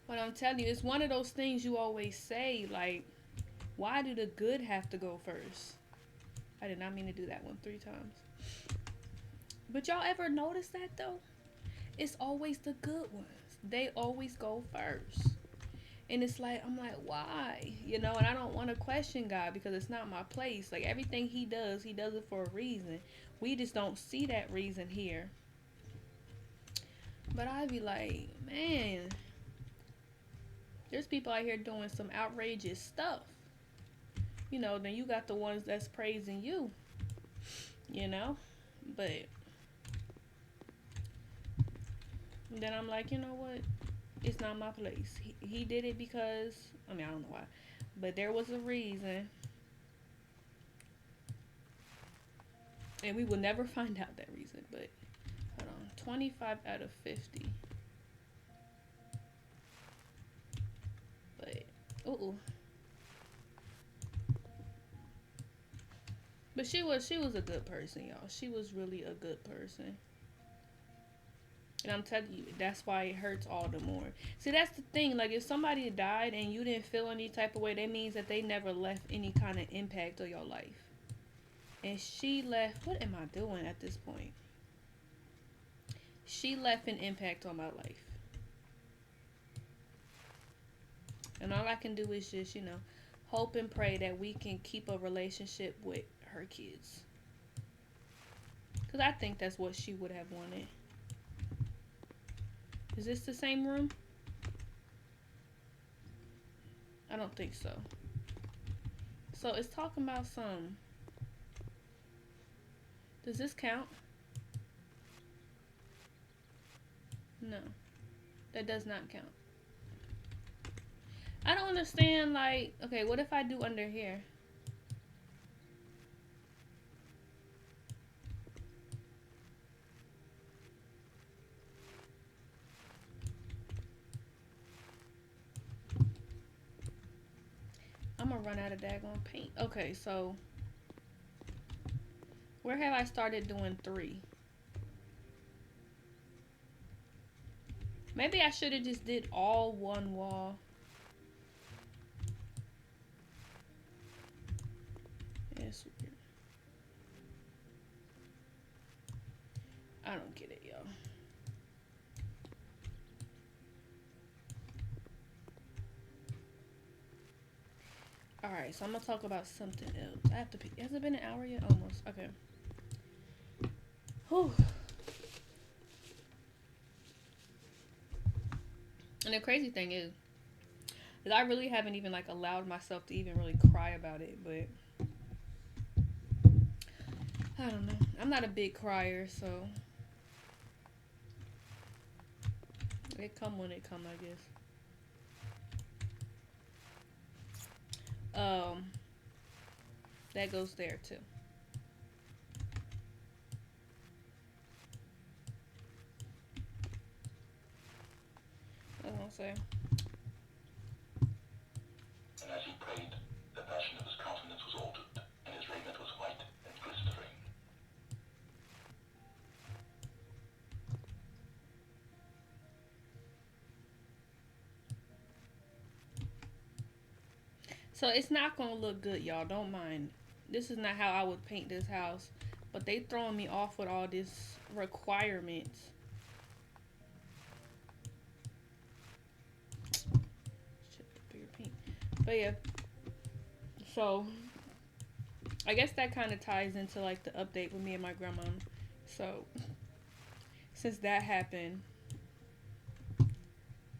But I'm telling you, it's one of those things you always say, like, why do the good have to go first? I did not mean to do that one 3 times. But y'all ever notice that though? It's always the good ones. They always go first. And it's like, I'm like, why? You know, and I don't want to question God because it's not my place. Like, everything He does it for a reason. We just don't see that reason here. But I'd be like, man, there's people out here doing some outrageous stuff. You know, then you got the ones that's praising you, you know? But then I'm like, you know what? It's not my place. He did it because, I mean, I don't know why, but there was a reason. And we will never find out that reason. But hold on, 25 out of 50. But ooh, but she was a good person, y'all. She was really a good person. And I'm telling you, that's why it hurts all the more. See, that's the thing. Like, if somebody died and you didn't feel any type of way, that means that they never left any kind of impact on your life. And she left. What am I doing at this point? She left an impact on my life. And all I can do is just, hope and pray that we can keep a relationship with her kids. Because I think that's what she would have wanted. Is this the same room? I don't think so. So it's talking about some. Does this count? No. That does not count. I don't understand, like, okay, what if I do under here? I'm gonna run out of daggone paint. Okay, so where have I started doing 3? Maybe I should have just did all one wall. It's weird. I don't get it, y'all. Alright, so I'm gonna talk about something else. I have to pick. Has it been an hour yet? Almost. Okay. Whew. And the crazy thing is I really haven't even like allowed myself to even really cry about it, but I don't know. I'm not a big crier, so it come when it come, I guess. That goes there too. I was gonna say. And as he prayed, the fashion of his countenance was altered, and his raiment was white and glistering. So it's not gonna look good, y'all. Don't mind. This is not how I would paint this house, but they throwing me off with all these requirements. Shit, bigger paint. But yeah. So I guess that kind of ties into like the update with me and my grandma. So since that happened,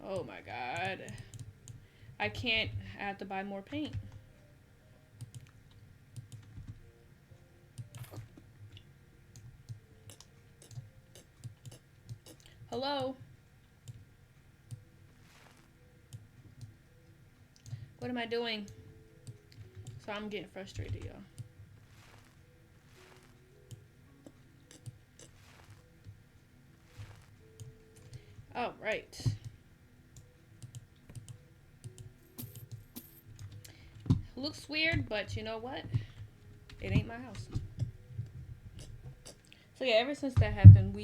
oh my god, I can't. I have to buy more paint. Hello? What am I doing? So I'm getting frustrated, y'all. All right. Looks weird, but you know what? It ain't my house. So yeah, ever since that happened,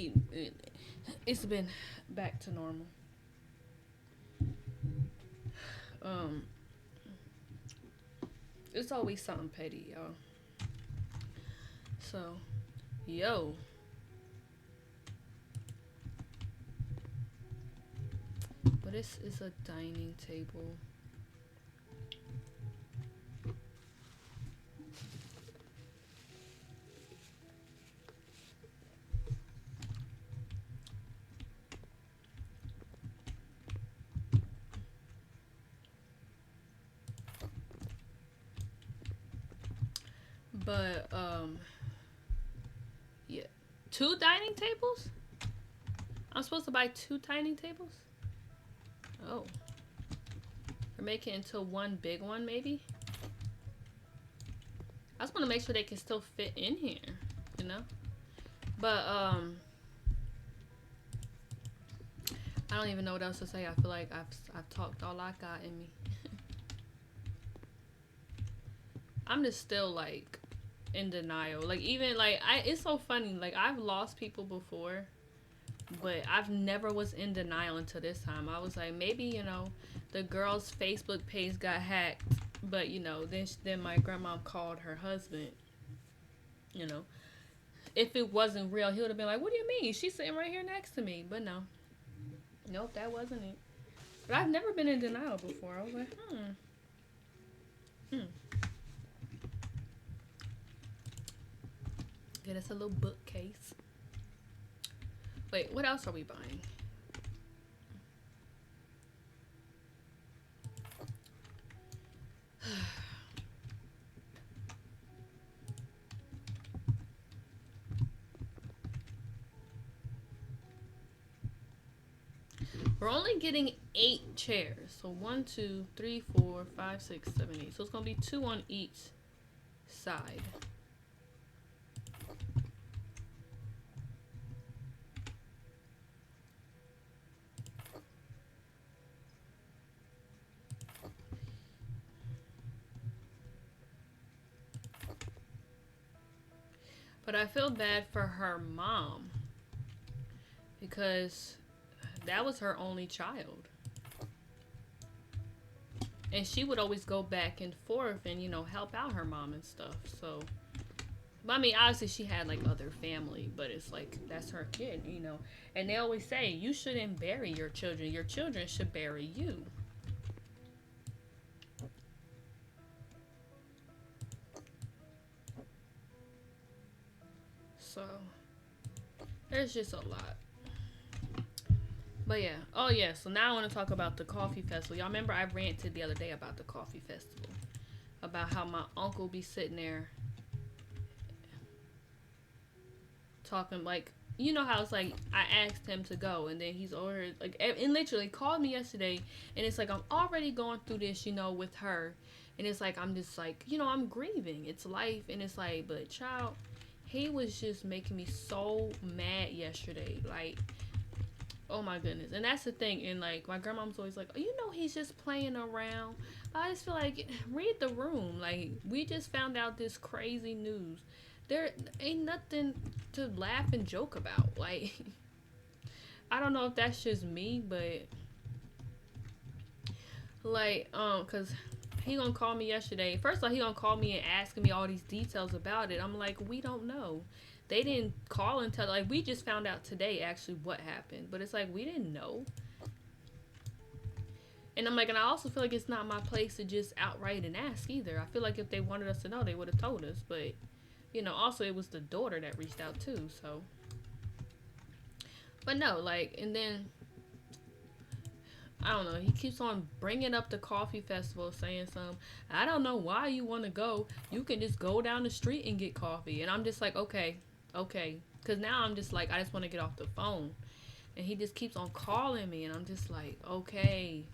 it's been back to normal. Um, it's always something petty, y'all. So, yo, but this is a dining table. But yeah, 2 dining tables. I'm supposed to buy 2 dining tables. Oh, or make it into one big one, maybe. I just want to make sure they can still fit in here, you know. But I don't even know what else to say. I feel like I've talked all I got in me. I'm just still like in denial. Like even like it's so funny. Like I've lost people before, but I've never was in denial until this time. I was like, maybe the girl's Facebook page got hacked, but then my grandma called her husband. You know, if it wasn't real, he would have been like, "What do you mean? She's sitting right here next to me." But no, nope, that wasn't it. But I've never been in denial before. I was like, get us a little bookcase. Wait, what else are we buying? We're only getting 8 chairs. So 1, 2, 3, 4, 5, 6, 7, 8. So it's going to be 2 on each side. But I feel bad for her mom because that was her only child. And she would always go back and forth and, you know, help out her mom and stuff. So, but I mean, obviously she had like other family, but it's like, that's her kid, you know. And they always say, you shouldn't bury your children. Your children should bury you. So, there's just a lot. But yeah. Oh yeah. So now I want to talk about the coffee festival. Y'all remember I ranted the other day about the coffee festival. About how my uncle be sitting there talking like, you know how it's like I asked him to go and then he's over like, and literally called me yesterday and it's like I'm already going through this, you know, with her. And it's like I'm just like, you know, I'm grieving. It's life. And it's like, but child, he was just making me so mad yesterday. Like, oh my goodness. And that's the thing. And like my grandma's always like, oh, you know, he's just playing around. I just feel like, read the room. Like, we just found out this crazy news. There ain't nothing to laugh and joke about. Like, I don't know if that's just me, but like, cause he gonna call me yesterday. First of all, he gonna call me and asking me all these details about it. I'm like, we don't know. They didn't call and tell. Like, we just found out today actually what happened. But it's like, we didn't know. And I'm like, and I also feel like it's not my place to just outright and ask either. I feel like if they wanted us to know, they would have told us. But, you know, also it was the daughter that reached out too, so. But no, like, and then, I don't know, he keeps on bringing up the coffee festival, saying some, I don't know why you want to go. You can just go down the street and get coffee. And I'm just like, okay. Because now I'm just like, I just want to get off the phone. And he just keeps on calling me, and I'm just like, okay.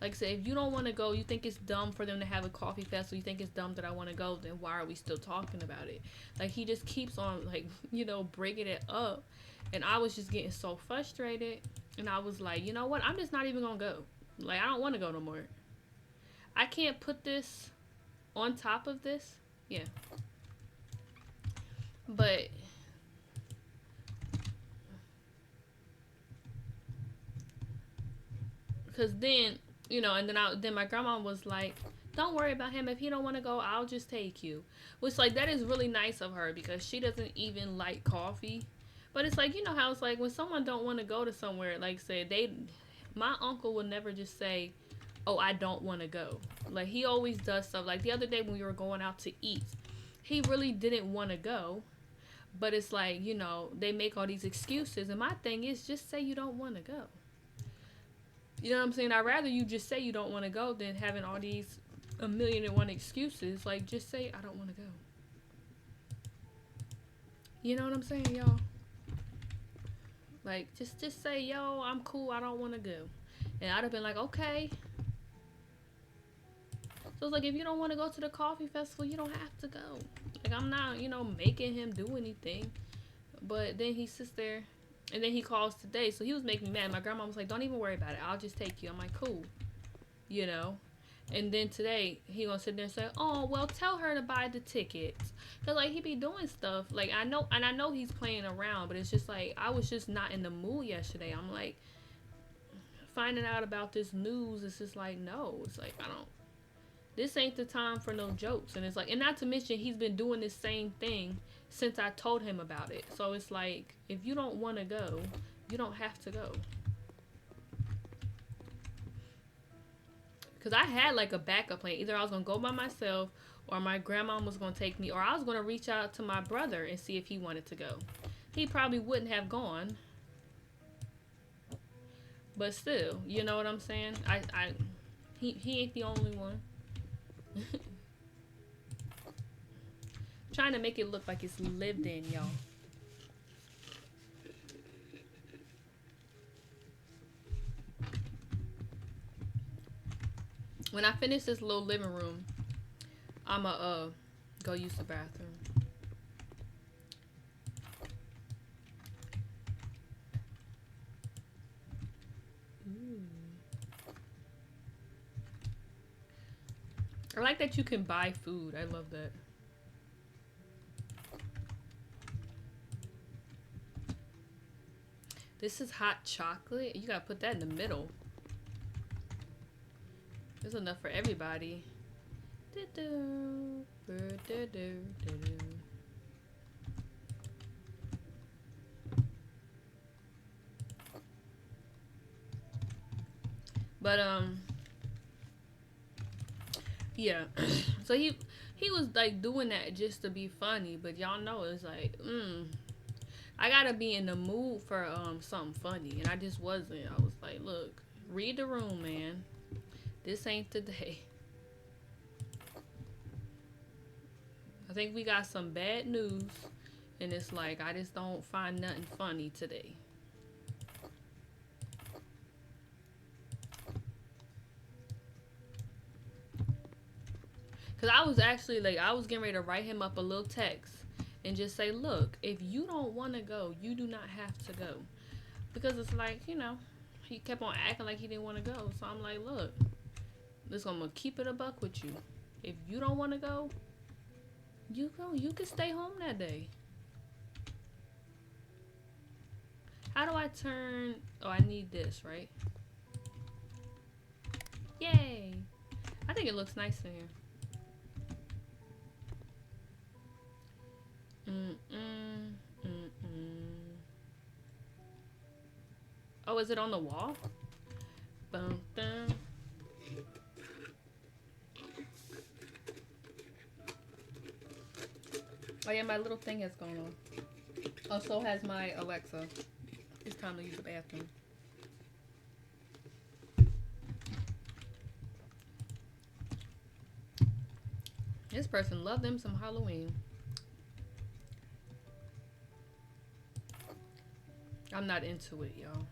Like I said, if you don't want to go, you think it's dumb for them to have a coffee festival, you think it's dumb that I want to go, then why are we still talking about it? Like, he just keeps on, like, you know, bringing it up. And I was just getting so frustrated. And I was like, you know what? I'm just not even going to go. Like, I don't want to go no more. I can't put this on top of this. Yeah. But because then, you know, and then my grandma was like, don't worry about him. If he don't want to go, I'll just take you. Which, like, that is really nice of her because she doesn't even like coffee. But it's like, you know how it's like when someone don't want to go to somewhere, like, say, my uncle will never just say, oh, I don't want to go. Like, he always does stuff. Like, the other day when we were going out to eat, he really didn't want to go. But it's like, you know, they make all these excuses. And my thing is, just say you don't want to go. You know what I'm saying? I'd rather you just say you don't want to go than having all these 1,000,001 excuses. Like, just say, I don't want to go. You know what I'm saying, y'all? Like, just say, yo, I'm cool, I don't want to go. And I'd have been like, okay. So it's like, if you don't want to go to the coffee festival, you don't have to go. Like, I'm not, you know, making him do anything. But then he sits there. And then he calls today, so he was making me mad. My grandma was like, don't even worry about it. I'll just take you. I'm like, cool. You know? And then today, he gonna sit there and say, oh, well, tell her to buy the tickets. Because, like, he be doing stuff. Like, I know he's playing around, but it's just like, I was just not in the mood yesterday. I'm like, finding out about this news, it's just like, no. It's like, this ain't the time for no jokes. And it's like, and not to mention, he's been doing this same thing since I told him about it. So it's like, if you don't want to go, you don't have to go. Because I had like a backup plan. Either I was going to go by myself, or my grandma was going to take me, or I was going to reach out to my brother and see if he wanted to go. He probably wouldn't have gone. But still, you know what I'm saying? He ain't the only one. Trying to make it look like it's lived in, y'all. When I finish this little living room, I'ma go use the bathroom. Ooh. I like that you can buy food. I love that. This is hot chocolate. You gotta put that in the middle. There's enough for everybody. But yeah. So he was like doing that just to be funny, but y'all know it's like I gotta be in the mood for something funny, and I just wasn't. I was like, look, read the room, man. This ain't the day. I think we got some bad news, and it's like I just don't find nothing funny today. Cause I was actually like, I was getting ready to write him up a little text and just say, look, if you don't want to go, you do not have to go. Because it's like, you know, he kept on acting like he didn't want to go. So I'm like, look, I'm gonna keep it a buck with you. If you don't want to go, you go. You can stay home that day. How do I turn? Oh, I need this, right? Yay! I think it looks nice in here. Oh, is it on the wall? Boom, boom. Oh yeah, my little thing has gone on. Oh, so has my Alexa. It's time to use the bathroom. This person loved them some Halloween. I'm not into it, y'all.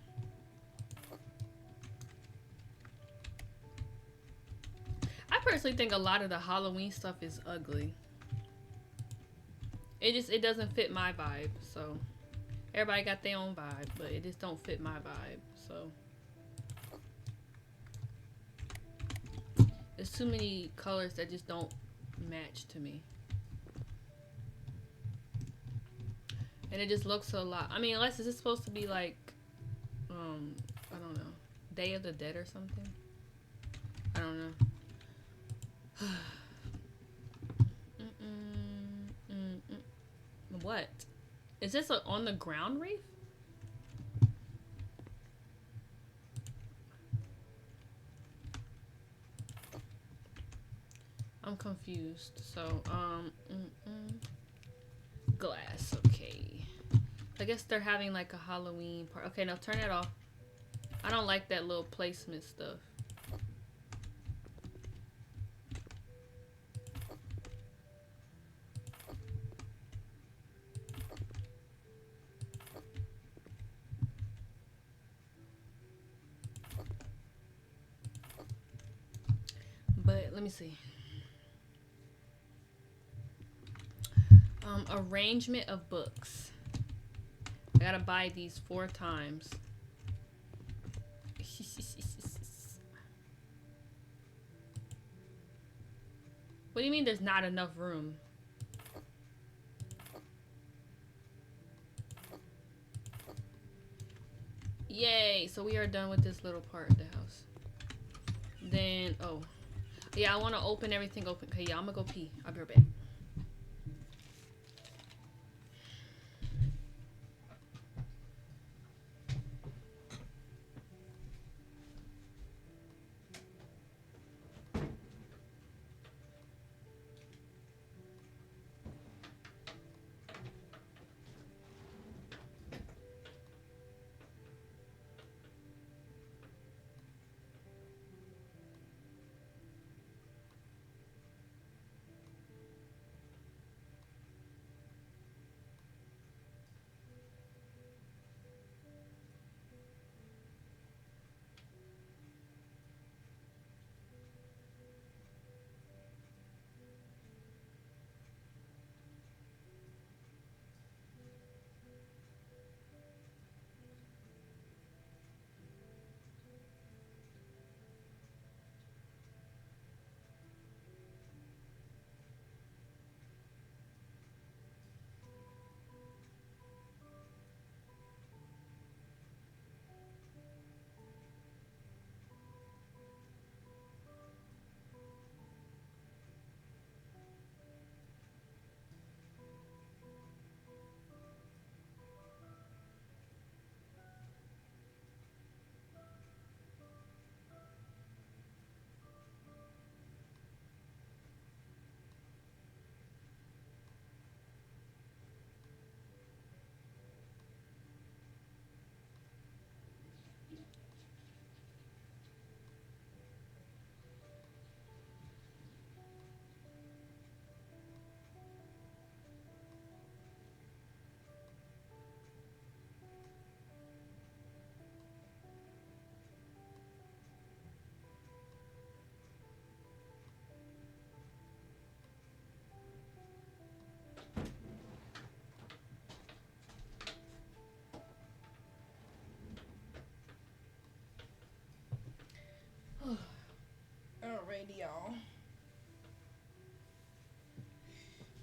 I personally think a lot of the Halloween stuff is ugly. It doesn't fit my vibe, so everybody got their own vibe, but it just don't fit my vibe, so there's too many colors that just don't match to me. And it just looks a lot. I mean, unless is this supposed to be like I don't know, Day of the Dead or something? I don't know. What? Is this on the ground reef? I'm confused. So, glass. Okay. I guess they're having like a Halloween part. Okay, now turn it off. I don't like that little placement stuff. But let me see. Arrangement of books. I gotta buy these 4 times. What do you mean there's not enough room? Yay! So we are done with this little part of the house. Then, oh. Yeah, I want to open everything open. Okay, yeah, I'm gonna go pee. I'll be right back.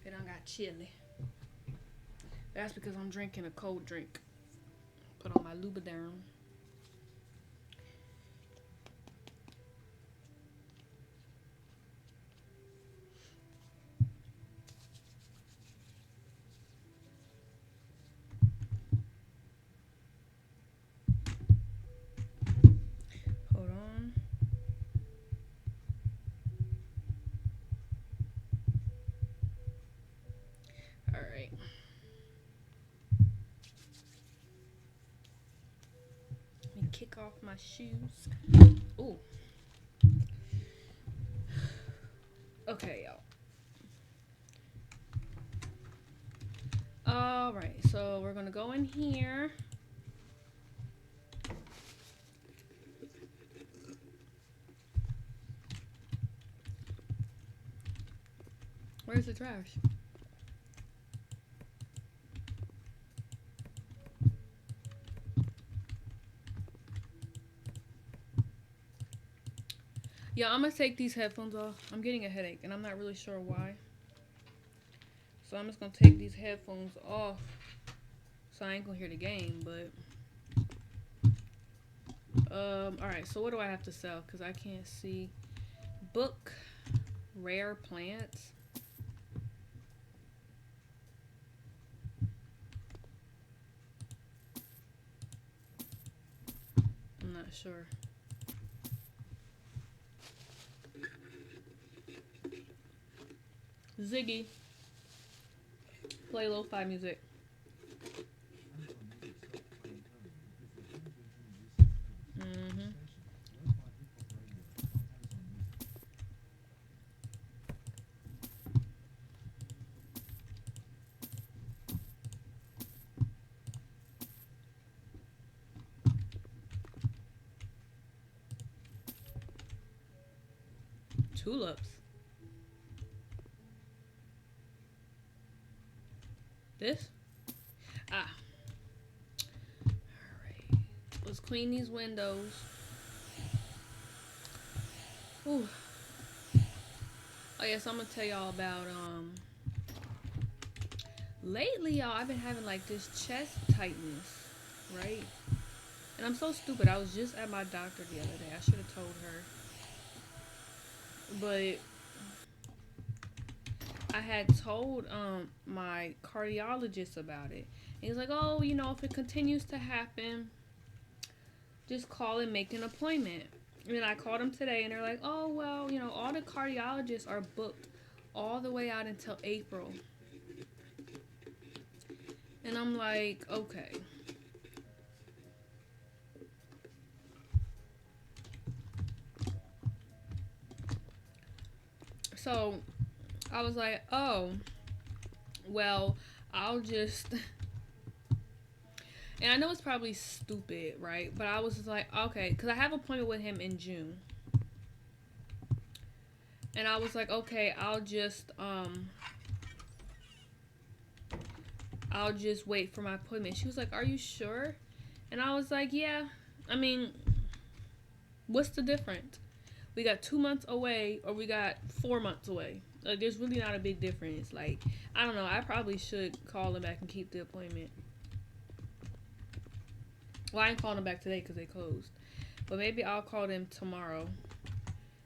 It done got chilly. That's because I'm drinking a cold drink. Put on my Lubriderm. Hold on. All right. Let me kick off my shoes. Ooh. Okay, y'all. All right, so we're gonna go in here. Where's the trash? Yeah, I'm gonna take these headphones off. I'm getting a headache and I'm not really sure why. So I'm just gonna take these headphones off so I ain't gonna hear the game, but alright, so what do I have to sell? Because I can't see. Book rare plants. I'm not sure. Ziggy. Play lo-fi music. Mm-hmm. Tulips. This? Ah. Alright. Let's clean these windows. Ooh. Oh yes, I'm gonna tell y'all about lately y'all I've been having like this chest tightness, right? And I'm so stupid. I was just at my doctor the other day. I should have told her. But I had told my cardiologist about it. And he's like, "Oh, you know, if it continues to happen, just call and make an appointment." And I called him today and they're like, "Oh, well, you know, all the cardiologists are booked all the way out until April." And I'm like, "Okay." So, I was like, "Oh, well, I'll just." And I know it's probably stupid, right? But I was just like, okay, because I have an appointment with him in June. And I was like, okay, I'll just wait for my appointment. She was like, "Are you sure?" And I was like, "Yeah. I mean, what's the difference? We got 2 months away or we got 4 months away. Like, there's really not a big difference. Like, I don't know. I probably should call him back and keep the appointment. Well, I ain't calling them back today because they closed. But maybe I'll call them tomorrow.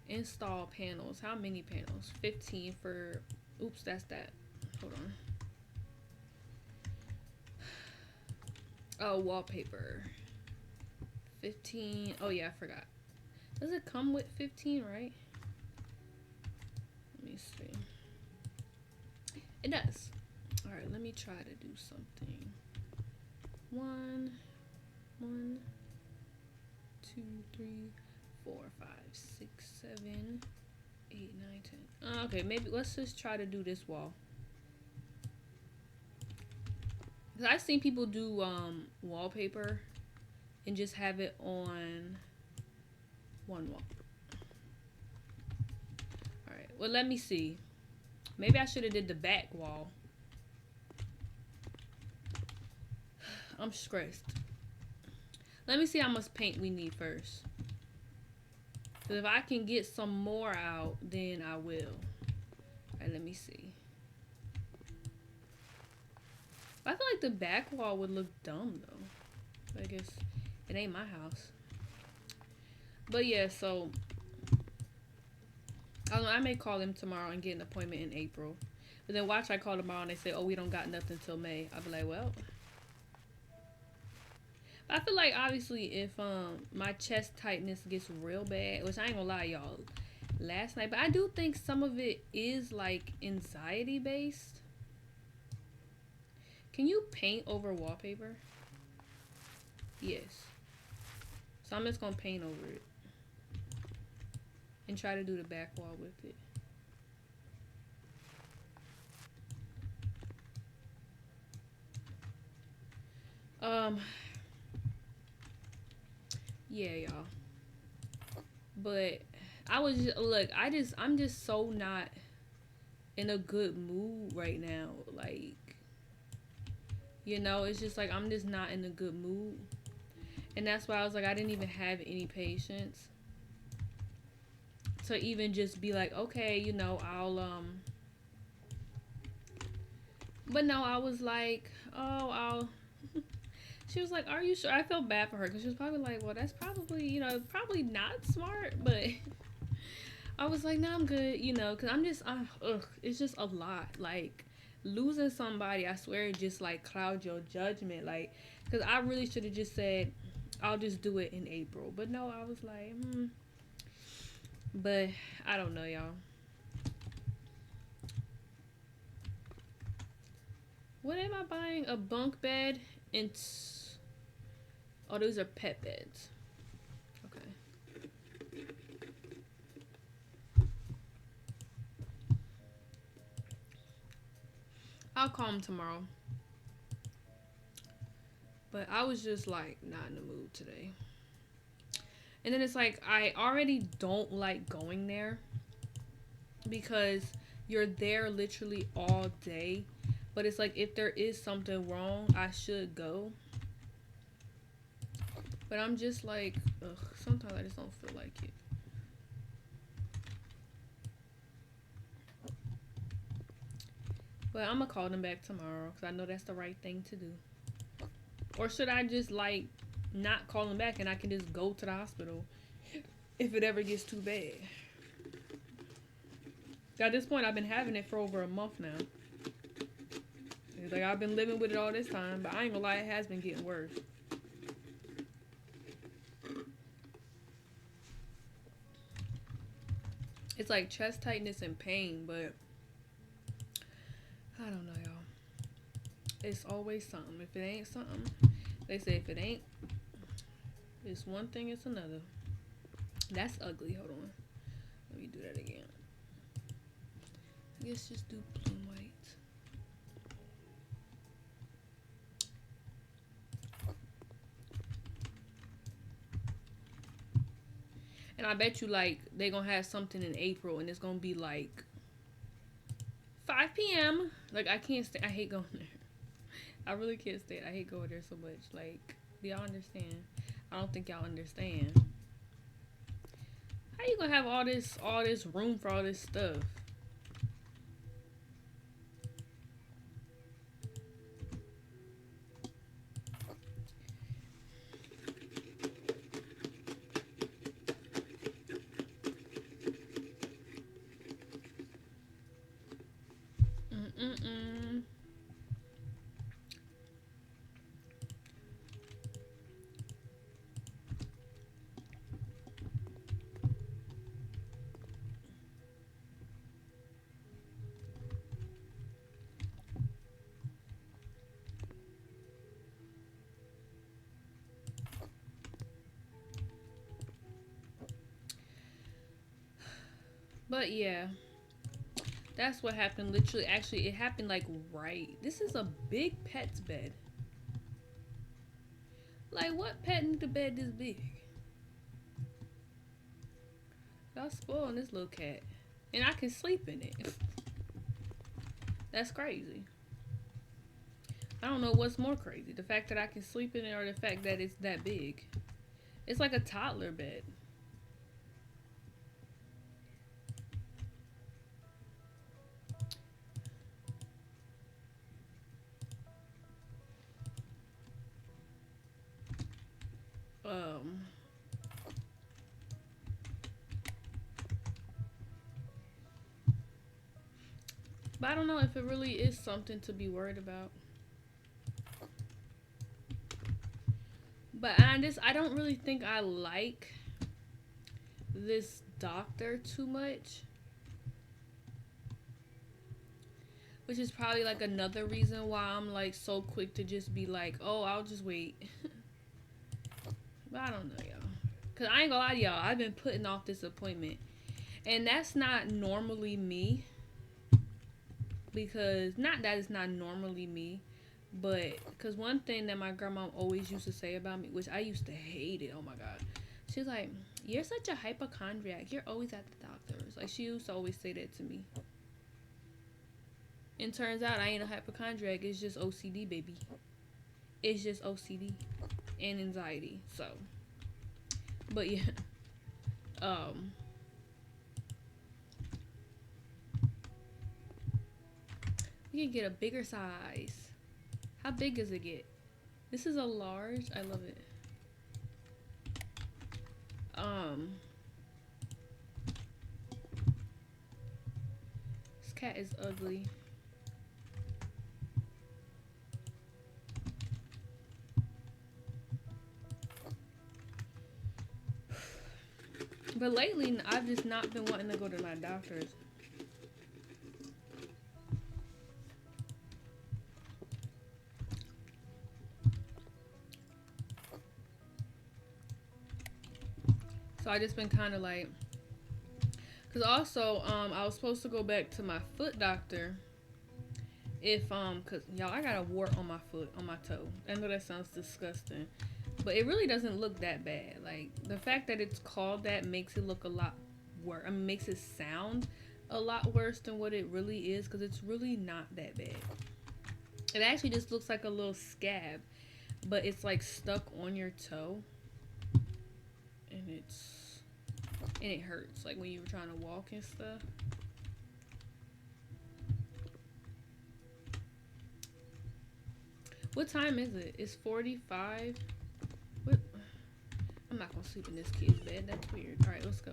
Install panels. How many panels? 15 for... Oops, that's that. Hold on. Oh, wallpaper. 15. Oh, yeah, I forgot. Does it come with 15, right? Let me see. It does. Alright, let me try to do something. 1, 2, 3, 4, 5, 6, 7, 8, 9, 10. Okay, maybe let's just try to do this wall. Cause I've seen people do wallpaper and just have it on one wall. Alright, well let me see. Maybe I should have did the back wall. I'm stressed. Let me see how much paint we need first. Because if I can get some more out, then I will. Alright, let me see. I feel like the back wall would look dumb though. I guess it ain't my house. But yeah, so I don't know, I may call them tomorrow and get an appointment in April. But then watch I call tomorrow and they say, oh, we don't got nothing till May. I'll be like, well. I feel like obviously if my chest tightness gets real bad, which I ain't gonna lie y'all, last night, but I do think some of it is like anxiety based. Can you paint over wallpaper? Yes. So I'm just gonna paint over it and try to do the back wall with it. Yeah, y'all. But I was just, look, I'm just so not in a good mood right now. Like, you know, it's just like I'm just not in a good mood. And that's why I was like, I didn't even have any patience to even just be like, okay, you know, but no, I was like, oh, she was like, are you sure? I felt bad for her because she was probably like, well, that's probably, you know, probably not smart, but I was like, no, I'm good, you know, because I'm just, it's just a lot. Like, losing somebody, I swear, it just like clouds your judgment. Like, because I really should have just said, I'll just do it in April. But no, I was like, But I don't know, y'all. What am I buying? A bunk bed and oh, those are pet beds. Okay. I'll call him tomorrow. But I was just like not in the mood today. And then it's like I already don't like going there because you're there literally all day. But it's like if there is something wrong, I should go. But I'm just like, ugh, sometimes I just don't feel like it. But I'm gonna call them back tomorrow because I know that's the right thing to do. Or should I just like not call them back and I can just go to the hospital if it ever gets too bad? At this point, I've been having it for over a month now. It's like I've been living with it all this time, but I ain't gonna lie, it has been getting worse. It's like chest tightness and pain, but I don't know, y'all. It's always something. If it ain't something, they say if it ain't, it's one thing, it's another. That's ugly. Hold on. Let me do that again. I guess just do blue and white. And I bet you like they gonna have something in April and it's gonna be like 5 p.m. Like I can't stay. I hate going there. I really can't stay. I hate going there so much. Like, do y'all understand? I don't think y'all understand. How you gonna have all this room for all this stuff? Mm-mm-mm. But yeah, that's what happened. Literally, actually, it happened like right. This is a big pet's bed. Like, what pet need a bed this big? Y'all spoiling this little cat, and I can sleep in it. That's crazy. I don't know what's more crazy, the fact that I can sleep in it or the fact that it's that big. It's like a toddler bed. But I don't know if it really is something to be worried about. But I don't really think I like this doctor too much. Which is probably like another reason why I'm like so quick to just be like, oh, I'll just wait. But I don't know, y'all. Because I ain't gonna lie to y'all, I've been putting off this appointment. And that's not normally me. Because, not that it's not normally me. But, because one thing that my grandma always used to say about me, which I used to hate it, oh my god. She's like, you're such a hypochondriac. You're always at the doctor's. Like, she used to always say that to me. And turns out I ain't a hypochondriac. It's just OCD, baby. It's just OCD and anxiety. So, but yeah, we can get a bigger size. How big does it get? This is a large. I love it. This cat is ugly. But lately, I've just not been wanting to go to my doctor's. So I just been kind of like, cause also, I was supposed to go back to my foot doctor. If cause y'all, I got a wart on my foot, on my toe. I know that sounds disgusting, but it really doesn't look that bad. Like, the fact that it's called that makes it look a lot worse. I mean, makes it sound a lot worse than what it really is, because it's really not that bad. It actually just looks like a little scab, but it's like stuck on your toe, and it hurts, like when you were trying to walk and stuff. What time is it? It's 45. What? I'm not gonna sleep in this kid's bed. That's weird. All right, let's go.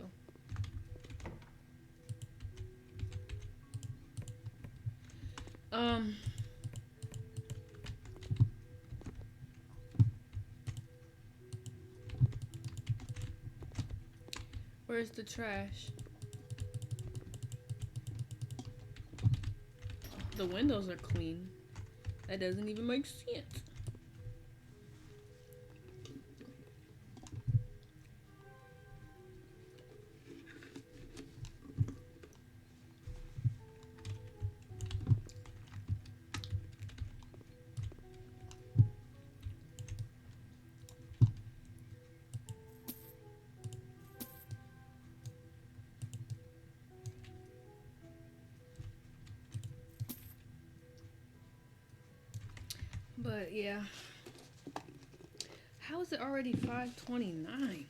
Where's the trash? The windows are clean. That doesn't even make sense. But yeah. How is it already 5:29?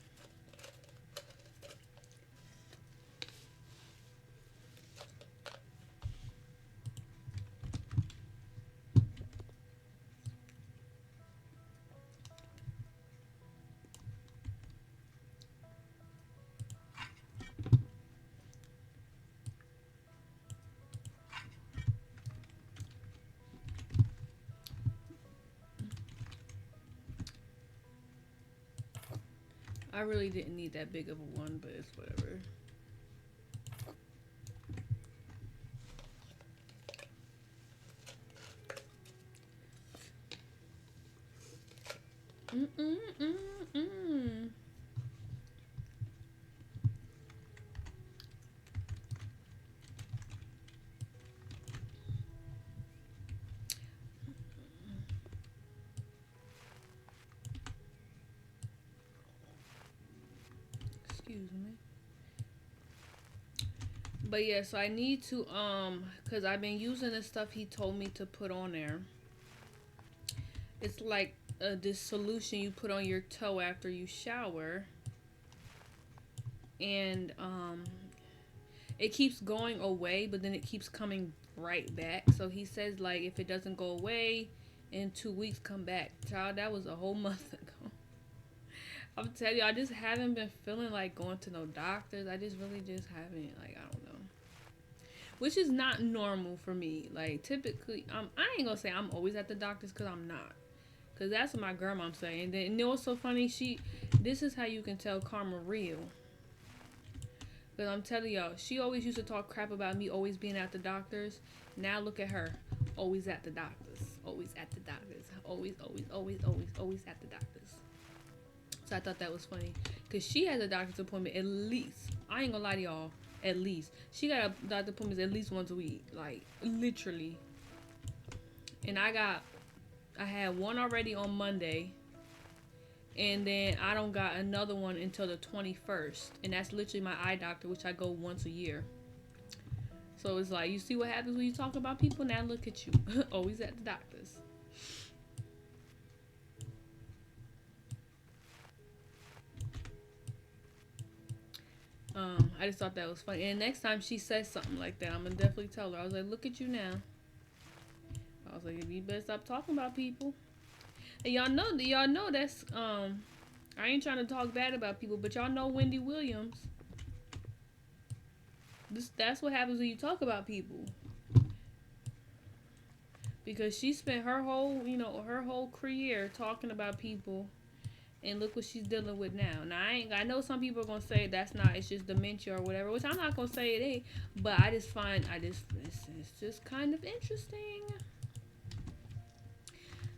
I really didn't need that big of a one, but it's whatever. Excuse me. But yeah, so I need to, cause I've been using the stuff he told me to put on there. It's like this solution you put on your toe after you shower. And, it keeps going away, but then it keeps coming right back. So he says, like, if it doesn't go away in 2 weeks, come back. Child, that was a whole month ago. I'm telling you, I just haven't been feeling like going to no doctors. I just really just haven't, like, I don't know. which is not normal for me. Like typically, I ain't gonna say I'm always at the doctor's because I'm not. Cause that's what my grandma saying. And then you know what's so funny? This is how you can tell karma real. Cause I'm telling y'all, she always used to talk crap about me always being at the doctor's. Now look at her, always at the doctor's, always at the doctor's, always at the doctor's. So I thought that was funny, cause she has a doctor's appointment at least. I ain't gonna lie to y'all, at least she got a doctor's appointment at least once a week, like literally. And I had one already on Monday, and then I don't got another one until the 21st, and that's literally my eye doctor, which I go once a year. So it's like, you see what happens when you talk about people? Now look at you, always at the doctor's. I just thought that was funny. And next time she says something like that, I'm gonna definitely tell her. I was like, look at you now. I was like, you better stop talking about people. And y'all know that's I ain't trying to talk bad about people, but y'all know Wendy Williams. That's what happens when you talk about people. Because she spent her whole career talking about people, and look what she's dealing with now. Now I know some people are gonna say that's not, it's just dementia or whatever, which I'm not gonna say it ain't, but I just find it's just kind of interesting.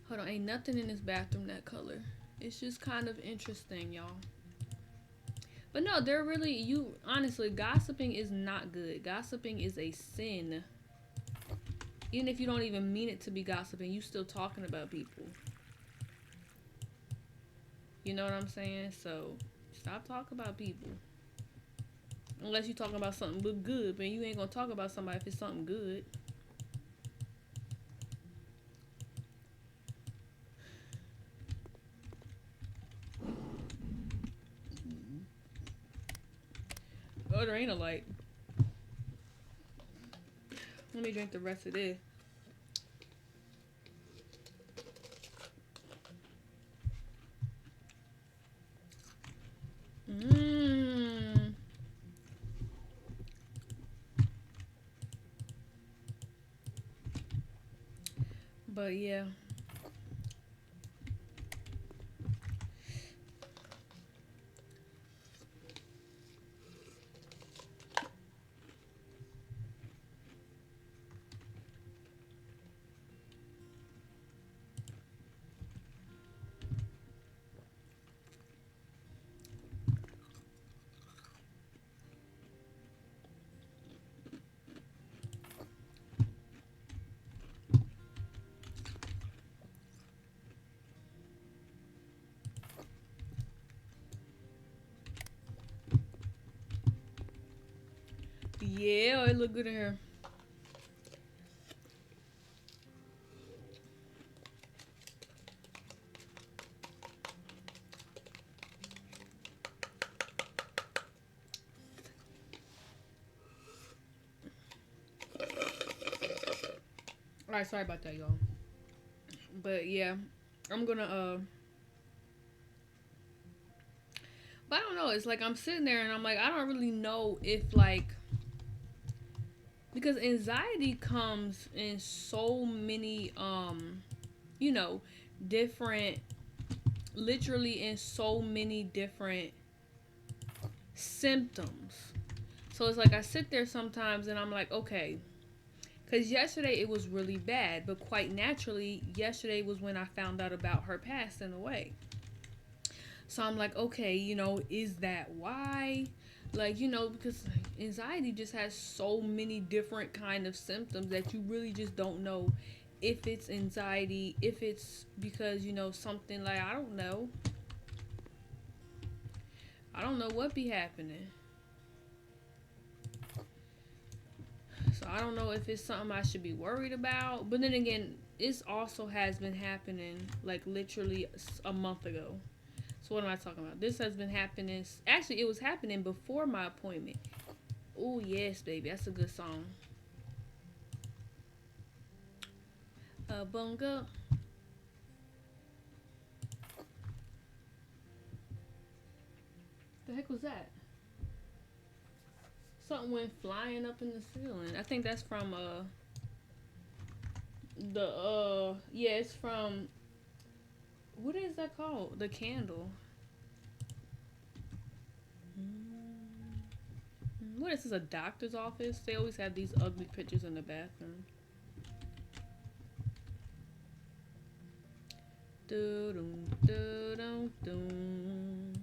Hold on, ain't nothing in this bathroom that color. It's just kind of interesting, y'all. But no, they're really, honestly, gossiping is not good. Gossiping is a sin. Even if you don't even mean it to be gossiping, you still talking about people. You know what I'm saying? So, stop talking about people. Unless you're talking about something look good, but you ain't gonna talk about somebody if it's something good. Oh, there ain't a light. Let me drink the rest of this. But yeah. Yeah, it look good in here. Alright, sorry about that, y'all. But yeah, I'm gonna but I don't know, it's like I'm sitting there and I'm like, I don't really know if like, because anxiety comes in so many you know, different, literally in so many different symptoms. So it's like I sit there sometimes and I'm like, okay, because yesterday it was really bad, but quite naturally, yesterday was when I found out about her passing away. So I'm like, okay, is that why? Like, because anxiety just has so many different kind of symptoms that you really just don't know if it's anxiety, if it's because, something like, I don't know. I don't know what be happening. So I don't know if it's something I should be worried about. But then again, this also has been happening like literally a month ago. So what am I talking about? This has been happening. Actually, it was happening before my appointment. Oh, yes, baby. That's a good song. Bunga. The heck was that? Something went flying up in the ceiling. I think that's from yeah, it's from, what is that called? The candle. What is this, a doctor's office? They always have these ugly pictures in the bathroom. Do-dum, do-dum, dum.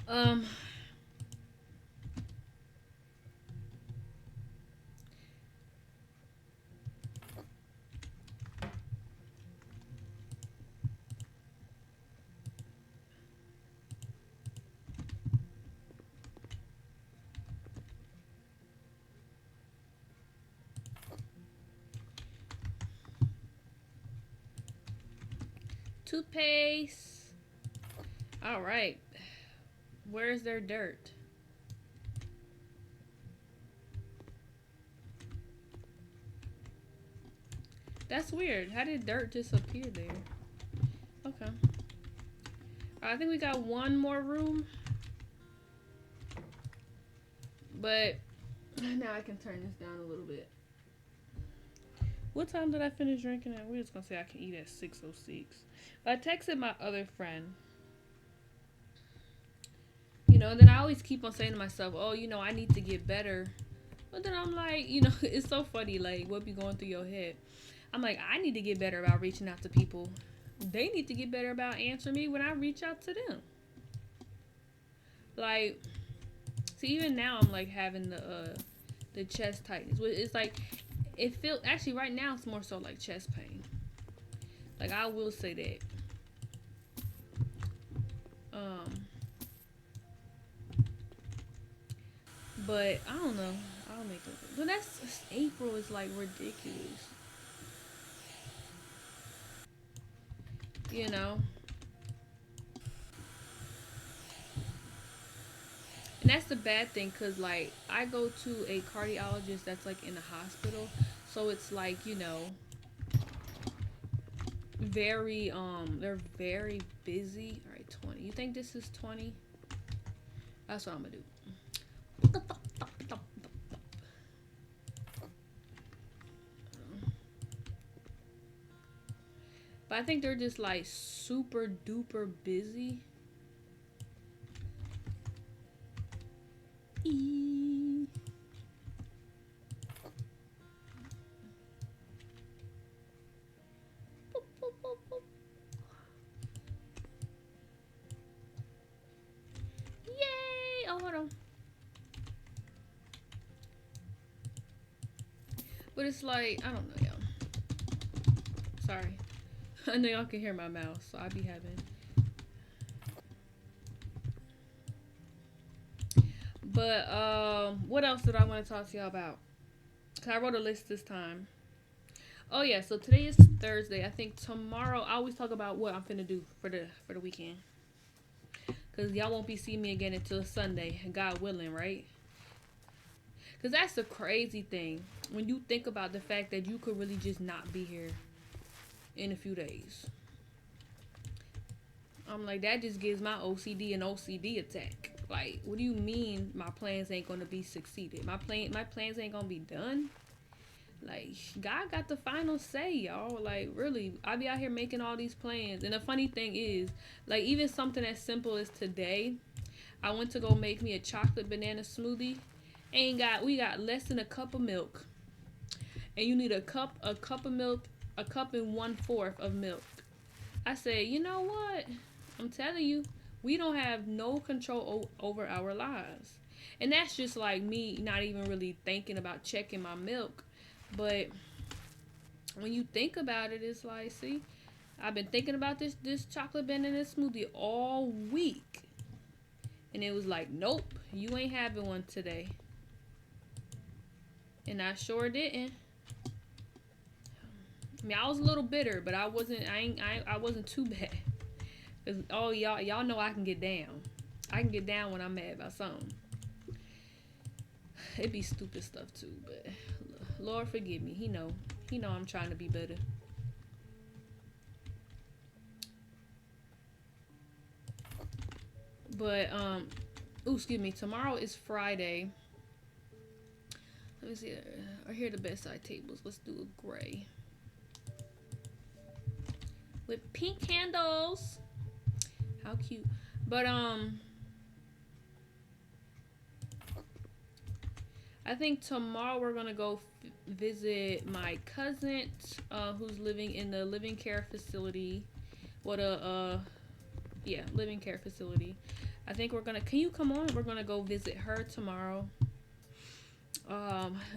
Um, toothpaste. All right. Where's their dirt? That's weird. How did dirt just appear there? Okay. I think we got one more room. But now I can turn this down a little bit. What time did I finish drinking at? We're just gonna say I can eat at 6:06. But I texted my other friend. You know, and then I always keep on saying to myself, oh, you know, I need to get better. But then I'm like, you know, it's so funny, like, what be going through your head. I'm like, I need to get better about reaching out to people. They need to get better about answering me when I reach out to them. Like, see, even now I'm like having the chest tightness. It's like, it feels, actually right now it's more so like chest pain. Like, I will say that. But I don't know. I'll make it. But that's, April is like ridiculous. You know? And that's the bad thing, because like I go to a cardiologist that's like in the hospital, so it's like, you know, very they're very busy. All right, 20. You think this is 20? That's what I'm gonna do. But I think they're just like super duper busy. Yay! Oh, hold on. But it's like, I don't know, y'all. Sorry. I know y'all can hear my mouth, so I be having. But what else did I want to talk to y'all about? Cause I wrote a list this time. Oh yeah, so today is Thursday. I think tomorrow I always talk about what I'm finna do for the weekend. Cause y'all won't be seeing me again until Sunday, God willing, right? Cause that's the crazy thing when you think about the fact that you could really just not be here in a few days. I'm like, that just gives my OCD an OCD attack. Like, what do you mean my plans ain't gonna be succeeded? My plans ain't gonna be done. Like, God got the final say, y'all. Like, really, I be out here making all these plans. And the funny thing is, like, even something as simple as today, I went to go make me a chocolate banana smoothie. We got less than a cup of milk. And you need a cup of milk, a cup and 1/4 of milk. I said, you know what? I'm telling you, we don't have no control over our lives. And that's just like me not even really thinking about checking my milk. But when you think about it, it's like, see, I've been thinking about this chocolate banana smoothie all week. And it was like, nope, you ain't having one today. And I sure didn't. I mean, I was a little bitter, but I wasn't too bad. Cause y'all know I can get down. I can get down when I'm mad about something. It be stupid stuff too, but Lord forgive me. He know I'm trying to be better. But excuse me. Tomorrow is Friday. Let me see. I hear the bedside tables. Let's do a gray with pink candles. How cute. But I think tomorrow we're gonna go visit my cousin, who's living in the living care facility. Living care facility. I think we're gonna. Can you come on? We're gonna go visit her tomorrow.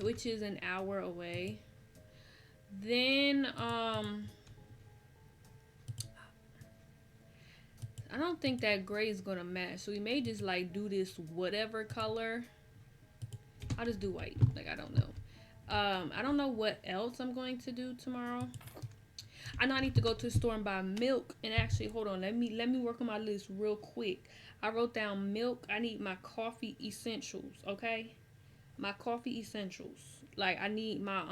Which is an hour away. Then I don't think that gray is gonna match, so we may just like do this whatever color. I'll just do white. Like, I don't know. I don't know what else I'm going to do tomorrow. I know I need to go to the store and buy milk. And actually, hold on. Let me work on my list real quick. I wrote down milk. I need my coffee essentials. Okay, my coffee essentials. Like, I need my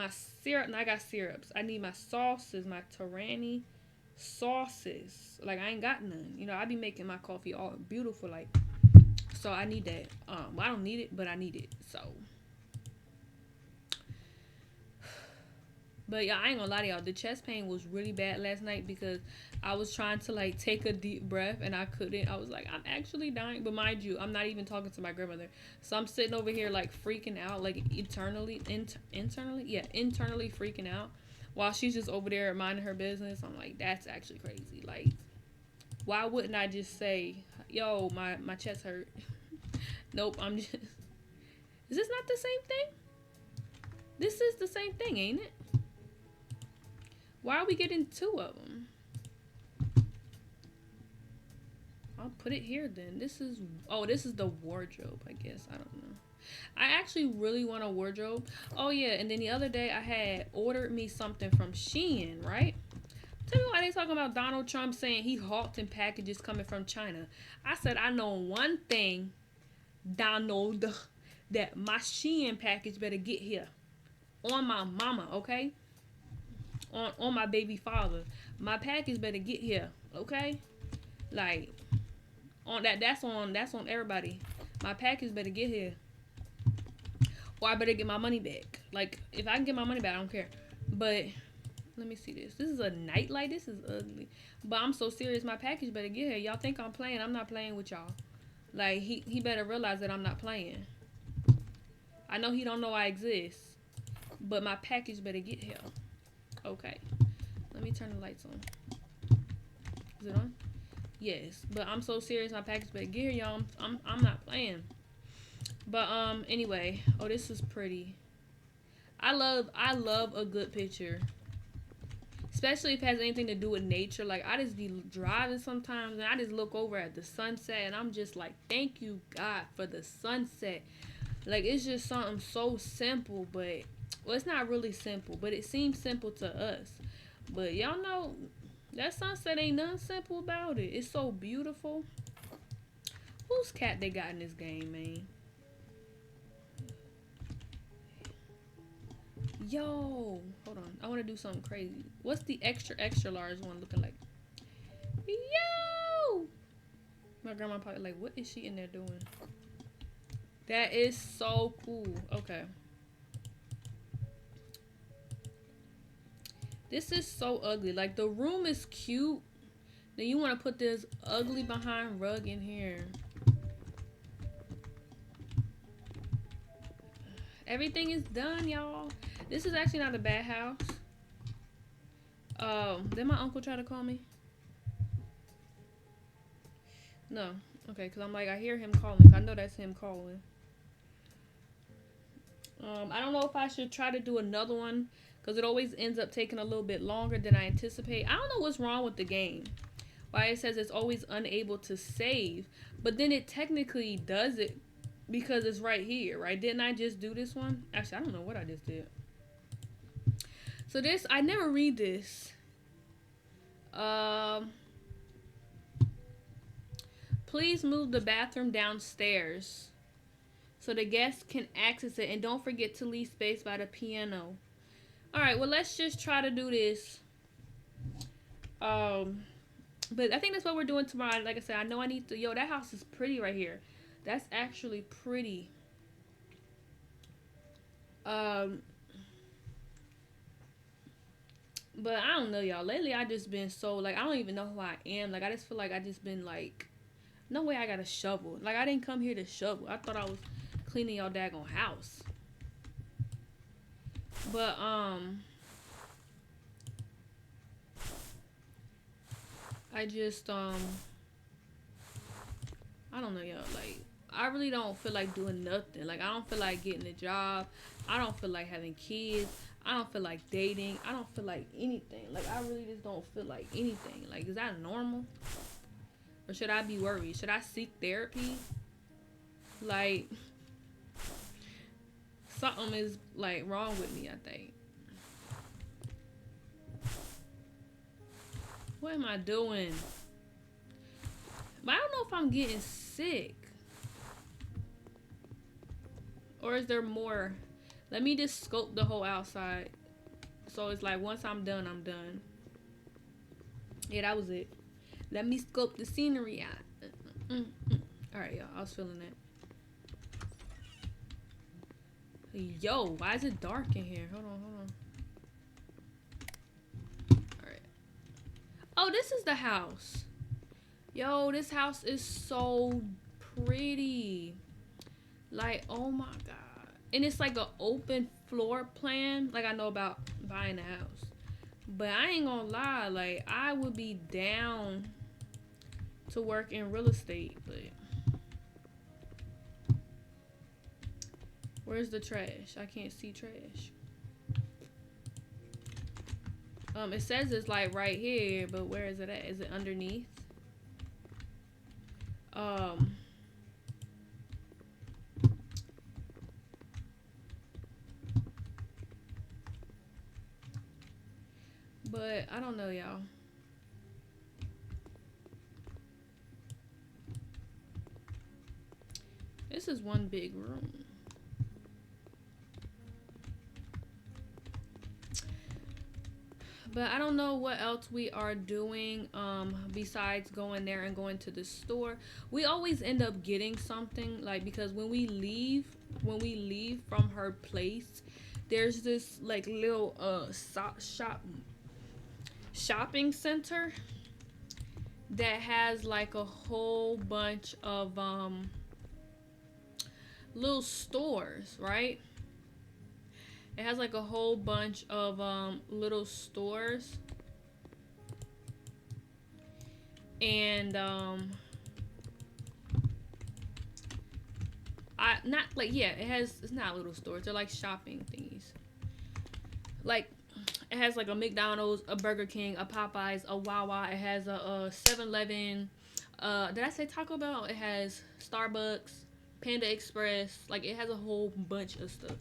syrup. And I got syrups. I need my sauces. My Torani sauces. Like, I ain't got none. You know, I be making my coffee all beautiful. Like. So I need that. Well, I don't need it, but I need it. So, but yeah, I ain't gonna lie to y'all. The chest pain was really bad last night because I was trying to like take a deep breath and I couldn't. I was like, I'm actually dying. But mind you, I'm not even talking to my grandmother. So I'm sitting over here like freaking out, like internally freaking out, while she's just over there minding her business. I'm like, that's actually crazy. Like, why wouldn't I just say, yo, my chest hurt? Nope, I'm just... Is this not the same thing? This is the same thing, ain't it? Why are we getting two of them? I'll put it here then. This is the wardrobe, I guess. I don't know. I actually really want a wardrobe. Oh, yeah, and then the other day I had ordered me something from Shein, right? Tell me why they talking about Donald Trump saying he halting packages coming from China. I said, I know one thing, Donald, that my Shein package better get here. On my mama, okay? On my baby father. My package better get here, okay? Like, on that's on everybody. My package better get here. Or I better get my money back. Like, if I can get my money back, I don't care. But let me see this. This is a nightlight. This is ugly. But I'm so serious. My package better get here. Y'all think I'm playing. I'm not playing with y'all. Like, he better realize that I'm not playing. I know he don't know I exist. But my package better get here. Okay. Let me turn the lights on. Is it on? Yes. But I'm so serious. My package better get here, y'all. I'm not playing. But, anyway. Oh, this is pretty. I love a good picture. Especially if it has anything to do with nature. Like, I just be driving sometimes and I just look over at the sunset and I'm just like, thank you, God, for the sunset. Like, it's just something so simple, but, well, it's not really simple, but it seems simple to us. But y'all know, that sunset ain't nothing simple about it. It's so beautiful. Whose cat they got in this game, man? Yo, hold on. I want to do something crazy. What's the extra large one looking like? Yo! My grandma probably like, what is she in there doing? That is so cool. Okay. This is so ugly. Like, the room is cute. Then you want to put this ugly behind rug in here. Everything is done, y'all. This is actually not a bad house. Did my uncle try to call me? No. Okay, because I'm like, I hear him calling. I know that's him calling. I don't know if I should try to do another one, because it always ends up taking a little bit longer than I anticipate. I don't know what's wrong with the game. Why it says it's always unable to save. But then it technically does it because it's right here, right? Didn't I just do this one? Actually, I don't know what I just did. So this, I never read this. Um, please move the bathroom downstairs so the guests can access it, and don't forget to leave space by the piano. All right, well, let's just try to do this. But I think that's what we're doing tomorrow. Like I said, I know I need to. Yo, that house is pretty right here. That's actually pretty. But I don't know, y'all. Lately, I just been so like I don't even know who I am. Like I just feel like I just been like, no way I got a shovel. Like I didn't come here to shovel. I thought I was cleaning y'all daggone house. But I just I don't know, y'all. Like I really don't feel like doing nothing. Like I don't feel like getting a job. I don't feel like having kids. I don't feel like dating. I don't feel like anything. Like I really just don't feel like anything. Like is that normal? Or should I be worried? Should I seek therapy? Like something is like wrong with me, I think. What am I doing? But I don't know if I'm getting sick. Or is there more? Let me just scope the whole outside. So it's like once I'm done, I'm done. Yeah, that was it. Let me scope the scenery out. Alright, y'all. I was feeling that. Yo, why is it dark in here? Hold on. Alright. Oh, this is the house. Yo, this house is so pretty. Like, oh my god. And it's like an open floor plan. Like I know about buying a house. But I ain't gonna lie, like I would be down to work in real estate, but where's the trash? I can't see trash. It says it's like right here, but where is it at? Is it underneath? But I don't know, y'all. This is one big room. But I don't know what else we are doing besides going there and going to the store. We always end up getting something, like, because when we leave from her place, there's this like little shopping center that has like a whole bunch of little stores, right? It has like a whole bunch of little stores, and it's not little stores, they're like shopping thingies. Like it has like a McDonald's, a Burger King, a Popeyes, a Wawa. It has a 7-Eleven. Did I say Taco Bell? It has Starbucks, Panda Express. Like it has a whole bunch of stuff.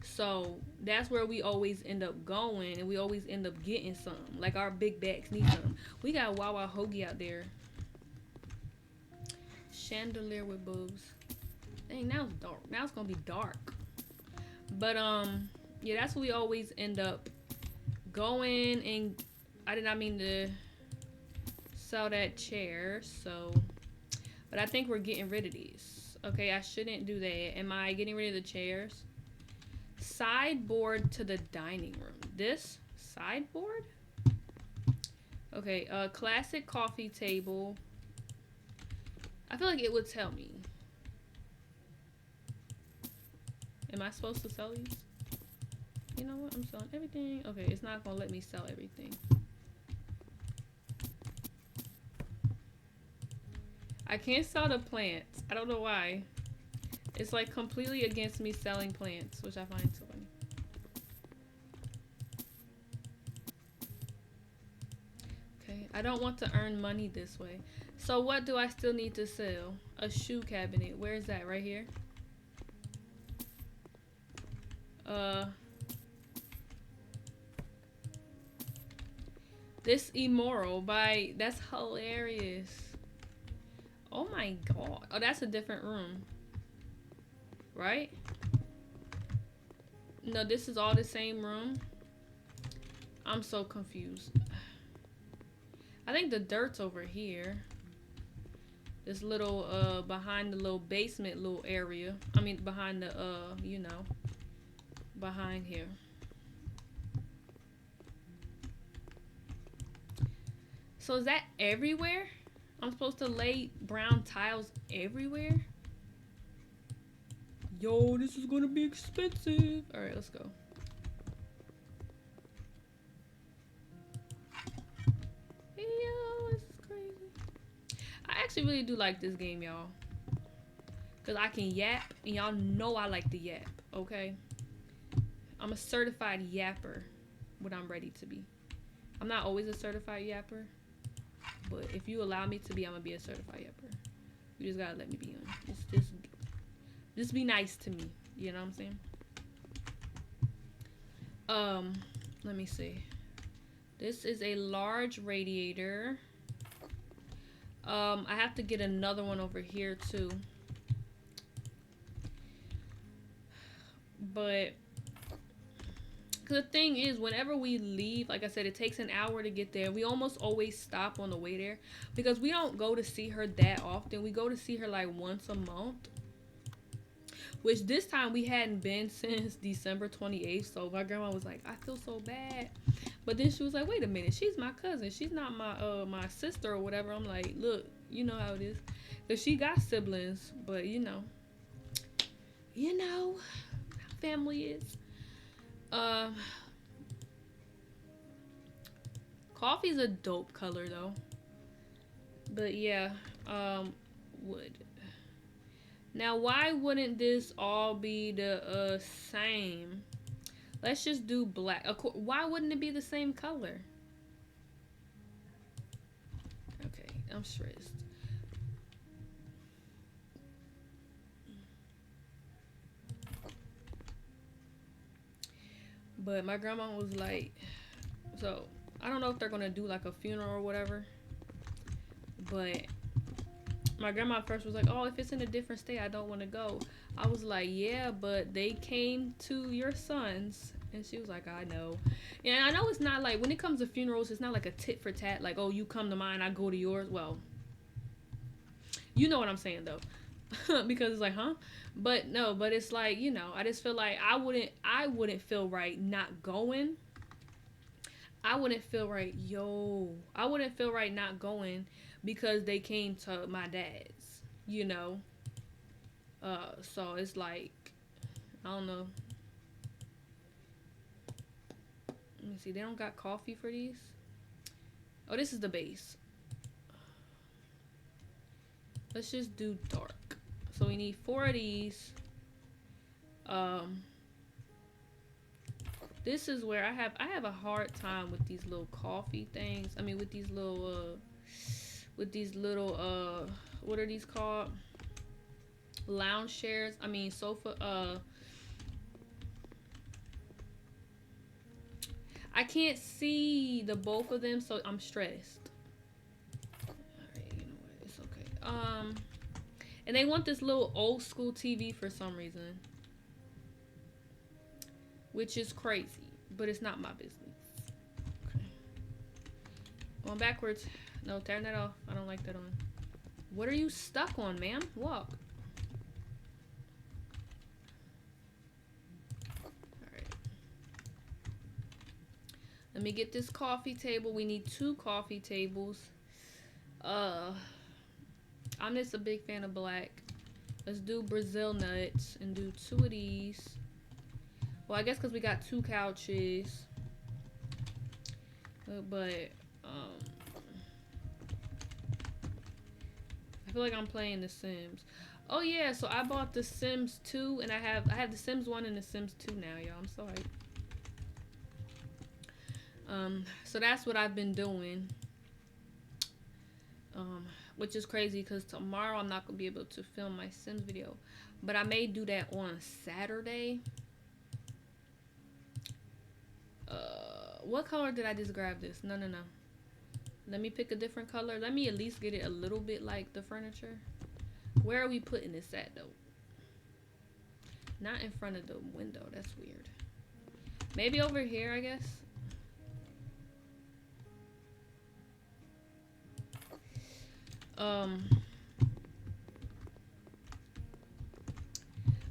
So that's where we always end up going, and we always end up getting something. Like our big bags need something. We got Wawa hoagie out there. Chandelier with boobs. Dang, now it's dark. Now it's gonna be dark. But yeah, that's where we always end up going. And I did not mean to sell that chair, so, but I think we're getting rid of these. Okay, I shouldn't do that. Am I getting rid of the chairs? Sideboard to the dining room. This sideboard? Okay, classic coffee table. I feel like it would tell me. Am I supposed to sell these? You know what? I'm selling everything. Okay, it's not gonna let me sell everything. I can't sell the plants. I don't know why. It's like completely against me selling plants, which I find so funny. Okay, I don't want to earn money this way. So what do I still need to sell? A shoe cabinet. Where is that? Right here? This immoral by that's hilarious. Oh my god. Oh, that's a different room. Right? No, this is all the same room. I'm so confused. I think the dirt's over here. This little behind the little basement little area. I mean behind the you know, behind here. So is that everywhere? I'm supposed to lay brown tiles everywhere? Yo, this is gonna be expensive. Alright, let's go. Yo, this is crazy. I actually really do like this game, y'all. Because I can yap, and y'all know I like to yap, okay? I'm a certified yapper when I'm ready to be. I'm not always a certified yapper. But if you allow me to be, I'm gonna be a certified yapper. You just gotta let me be on. Just be nice to me. You know what I'm saying? Let me see. This is a large radiator. I have to get another one over here too. But the thing is, whenever we leave, like I said, it takes an hour to get there. We almost always stop on the way there because we don't go to see her that often. We go to see her like once a month, which this time we hadn't been since December 28th. So my grandma was like, I feel so bad. But then she was like, wait a minute, she's my cousin. She's not my sister or whatever. I'm like, look, you know how it is. Because she got siblings, but you know how family is. Coffee's a dope color though. But yeah, wood. Now why wouldn't this all be the same? Let's just do black. Why wouldn't it be the same color? Okay, I'm stressed. But my grandma was like, so I don't know if they're gonna do like a funeral or whatever. But my grandma first was like, oh, if it's in a different state, I don't want to go. I was like, yeah, but they came to your sons. And she was like, I know. And I know it's not like, when it comes to funerals, it's not like a tit for tat. Like, oh, you come to mine, I go to yours. Well, you know what I'm saying though. Because it's like, huh? But no, but it's like, you know, I just feel like I wouldn't feel right not going. I wouldn't feel right, I wouldn't feel right not going because they came to my dad's, you know. So it's like, I don't know. Let me see, they don't got coffee for these. Oh, this is the base. Let's just do dark. So we need 4 of these. This is where I have a hard time with these little coffee things. I mean, with these little what are these called? Lounge chairs. I mean, sofa. I can't see the both of them, so I'm stressed. Alright, you know what? It's okay. And they want this little old school TV for some reason, which is crazy, but it's not my business. Okay. Going backwards. No, turn that off. I don't like that on. What are you stuck on, ma'am? Walk. Alright. Let me get this coffee table. We need 2 coffee tables. I'm just a big fan of black. Let's do Brazil nuts and do 2 of these. Well, I guess because we got 2 couches. But I feel like I'm playing The Sims. Oh yeah, so I bought The Sims 2 and I have The Sims 1 and The Sims 2 now, y'all. I'm sorry. So that's what I've been doing. Which is crazy because tomorrow I'm not gonna be able to film my Sims video, but I may do that on Saturday. What color did I just grab this? No. Let me pick a different color. Let me at least get it a little bit like the furniture. Where are we putting this at though? Not in front of the window. That's weird. Maybe over here, I guess.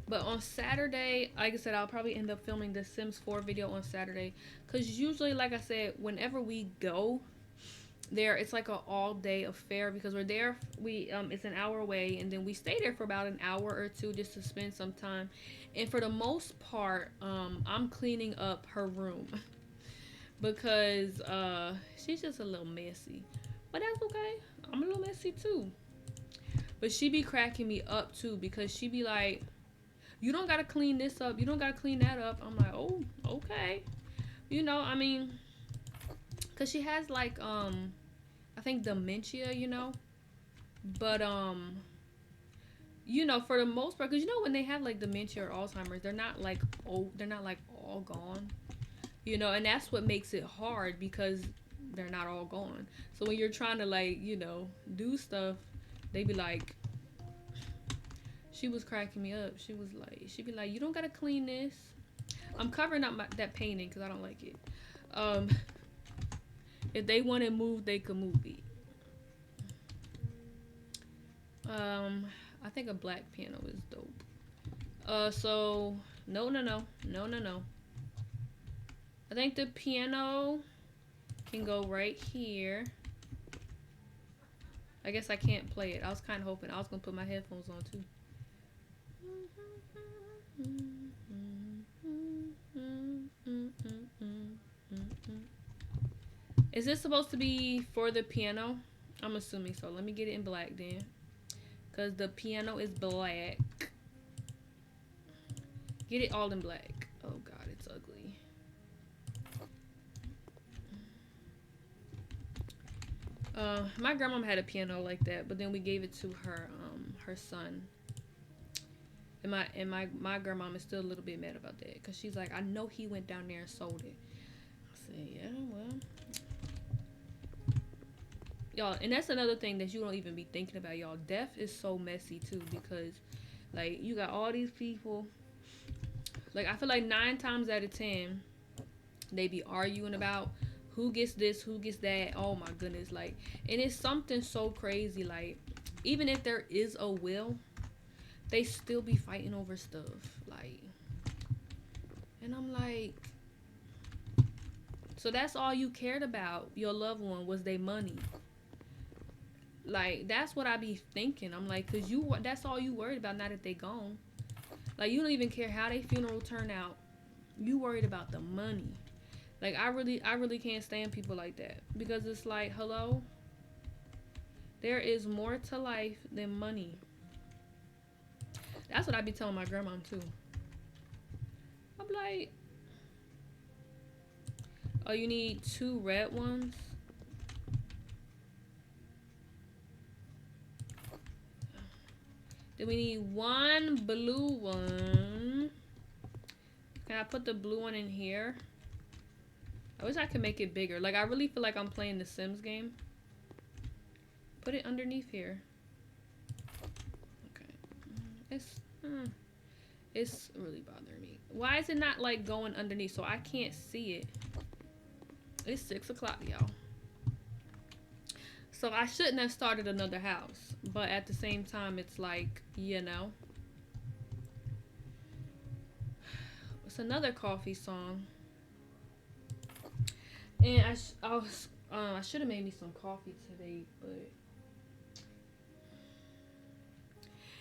But on Saturday, like I said, I'll probably end up filming the Sims 4 video on Saturday. Because usually, like I said, whenever we go there, it's like an all-day affair. Because we're there, it's an hour away. And then we stay there for about an hour or two just to spend some time. And for the most part, I'm cleaning up her room. Because she's just a little messy. But that's okay. I'm a little messy too. But she be cracking me up too. Because she be like, you don't gotta clean this up. You don't gotta clean that up. I'm like, oh, okay. You know, I mean, cause she has like, I think dementia, you know. But you know, for the most part, cause you know when they have like dementia or Alzheimer's, they're not like all gone. You know, and that's what makes it hard because they're not all gone. So when you're trying to like, you know, do stuff, they be like. She was cracking me up. She'd be like, you don't gotta clean this. I'm covering up that painting because I don't like it. If they want it moved, they could move it. I think a black piano is dope. So no. I think the piano can go right here. I guess I can't play it. I was kind of hoping I was gonna put my headphones on too. Is this supposed to be for the piano? I'm assuming so. Let me get it in black then. Because the piano is black. Get it all in black. Oh god, it's ugly. My grandma had a piano like that, but then we gave it to her son. And my grandma is still a little bit mad about that. Because she's like, I know he went down there and sold it. I said, yeah, well. Y'all, and that's another thing that you don't even be thinking about, y'all. Death is so messy, too. Because, like, you got all these people. Like, I feel like 9 times out of 10, they be arguing about who gets this, who gets that. Oh, my goodness. Like, and it's something so crazy. Like, even if there is a will, they still be fighting over stuff, like, and I'm like, so that's all you cared about, your loved one, was their money. Like, that's what I be thinking. I'm like, cause that's all you worried about now that they gone. Like, you don't even care how their funeral turn out. You worried about the money. Like, I really can't stand people like that, because it's like, hello, there is more to life than money. That's what I be telling my grandma too. I'm like, oh, you need 2 red ones? Then we need 1 blue one. Can I put the blue one in here? I wish I could make it bigger. Like, I really feel like I'm playing the Sims game. Put it underneath here. Okay. It's really bothering me. Why is it not like going underneath so I can't see it? It's 6 o'clock, y'all. So I shouldn't have started another house, but at the same time, it's like, you know, it's another coffee song. And I should have made me some coffee today, but.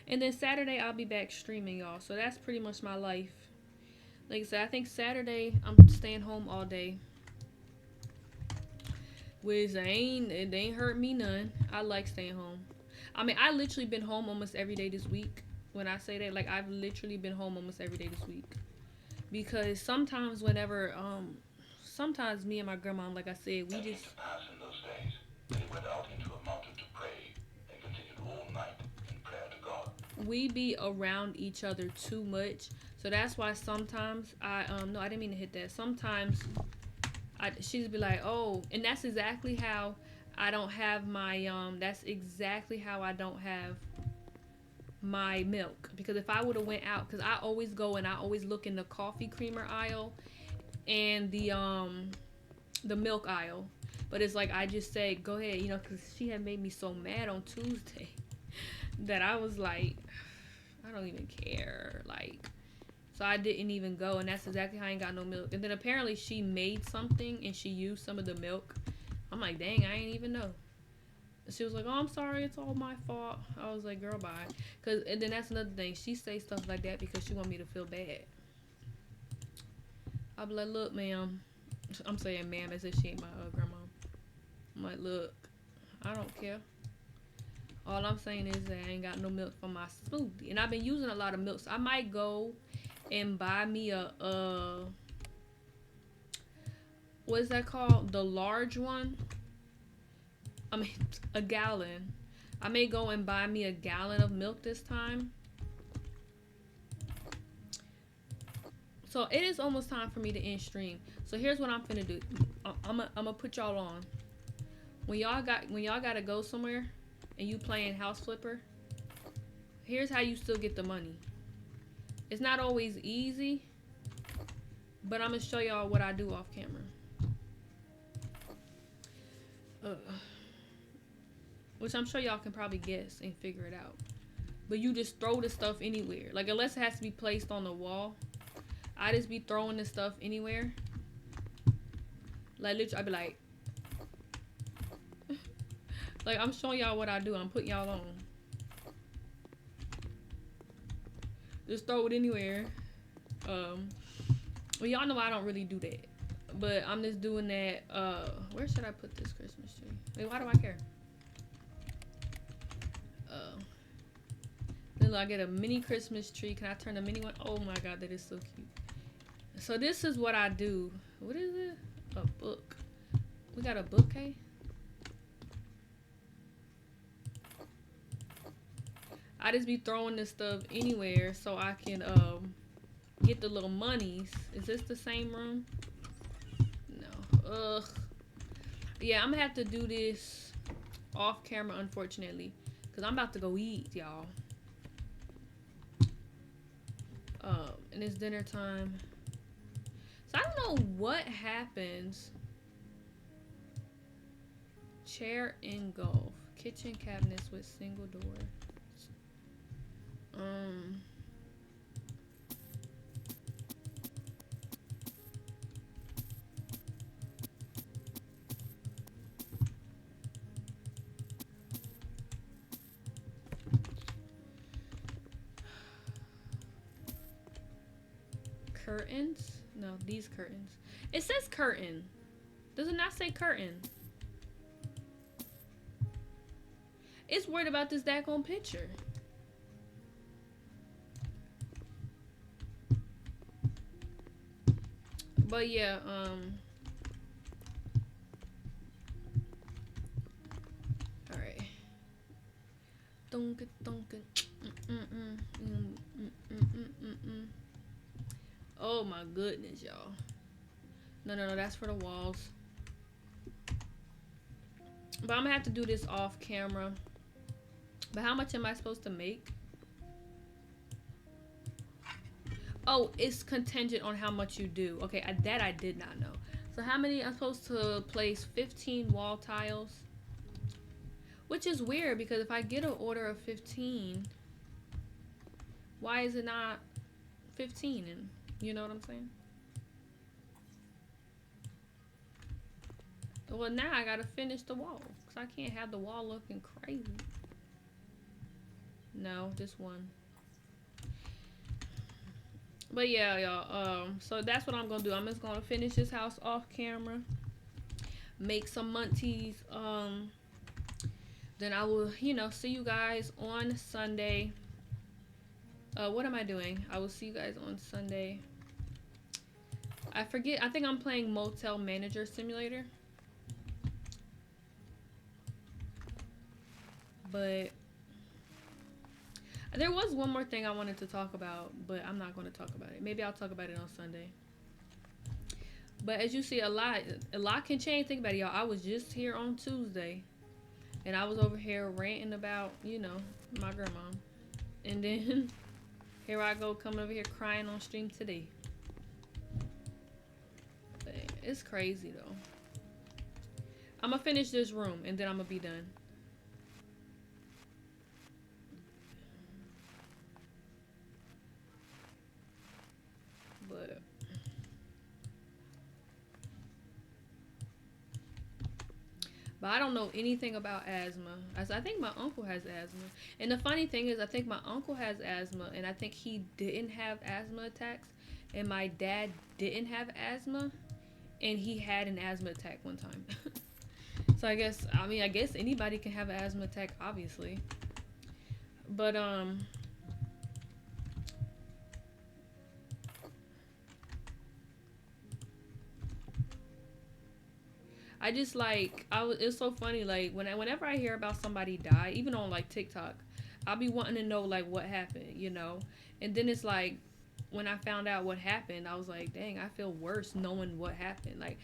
And then Saturday, I'll be back streaming, y'all. So that's pretty much my life. Like I said, I think Saturday, I'm staying home all day. Which it ain't hurt me none. I like staying home. I mean, I literally been home almost every day this week. When I say that, like, I've literally been home almost every day this week. Because sometimes whenever, sometimes me and my grandma, like I said, we just... to pass in those days, they went out into a mountain to pray and continued all night in prayer to God. We be around each other too much. So that's why sometimes no, I didn't mean to hit that. Sometimes she'd be like, oh, and that's exactly how I don't have my that's exactly how I don't have my milk, because if I would have went out, because I always go and I always look in the coffee creamer aisle and the milk aisle, but it's like I just say go ahead, you know, because she had made me so mad on Tuesday that I was like, I don't even care, like, so I didn't even go, and that's exactly how I ain't got no milk. And then apparently she made something and she used some of the milk. I'm like, dang, I ain't even know. She was like, oh, I'm sorry, it's all my fault. I was like, girl, bye. Cause, and then that's another thing. She say stuff like that because she want me to feel bad. I'll be like, look, ma'am. I'm saying ma'am as if she ain't my grandma. I'm like, look, I don't care. All I'm saying is that I ain't got no milk for my smoothie. And I've been using a lot of milk. So I might go and buy me what is that called? The large one? I mean, a gallon. I may go and buy me a gallon of milk this time. So it is almost time for me to end stream. So here's what I'm finna do. I'm gonna put y'all on. When y'all gotta go somewhere and you playing House Flipper, here's how you still get the money. It's not always easy, but I'm gonna show y'all what I do off camera. Which I'm sure y'all can probably guess and figure it out. But you just throw the stuff anywhere. Like, unless it has to be placed on the wall, I just be throwing this stuff anywhere. Like, literally, I be like, like, I'm showing y'all what I do. I'm putting y'all on. Just throw it anywhere. Well, y'all know I don't really do that. But I'm just doing that. Where should I put this Christmas tree? Wait, why do I care? Then I get a mini Christmas tree. Can I turn the mini one? Oh my god, that is so cute. So this is what I do. What is it? A book. We got a bouquet. I just be throwing this stuff anywhere so I can get the little monies. Is this the same room? No. Ugh. Yeah, I'm gonna have to do this off camera, unfortunately, because I'm about to go eat, y'all. And it's dinner time. So I don't know what happens. Chair in golf. Kitchen cabinets with single doors. Curtains? No, these curtains. It says curtain. Does it not say curtain? It's worried about this daggone picture. But yeah, alright. Oh my goodness, y'all. No, that's for the walls. But I'm gonna have to do this off camera. But how much am I supposed to make? Oh, it's contingent on how much you do. Okay, that I did not know. So how many? I'm supposed to place 15 wall tiles. Which is weird, because if I get an order of 15, why is it not 15? And you know what I'm saying? Well, now I gotta finish the wall, because I can't have the wall looking crazy. No, just one. But yeah, y'all, so that's what I'm gonna do. I'm just gonna finish this house off camera, make some munchies, then I will, you know, see you guys on Sunday. What am I doing? I will see you guys on Sunday. I forget, I think I'm playing Motel Manager Simulator. But there was one more thing I wanted to talk about, but I'm not going to talk about it. Maybe I'll talk about it on Sunday. But as you see, a lot can change. Think about it, y'all. I was just here on Tuesday, and I was over here ranting about, my grandma, and then here I go coming over here crying on stream today. But it's crazy though. I'm gonna finish this room and then I'm gonna be done. But I don't know anything about asthma. I think my uncle has asthma. And the funny thing is, I think my uncle has asthma, and I think he didn't have asthma attacks. And my dad didn't have asthma, and he had an asthma attack one time. So I guess anybody can have an asthma attack, obviously. But I just it's so funny, like whenever I hear about somebody die, even on like TikTok, I'll be wanting to know like what happened, and then it's like when I found out what happened, I was like, dang, I feel worse knowing what happened. Like,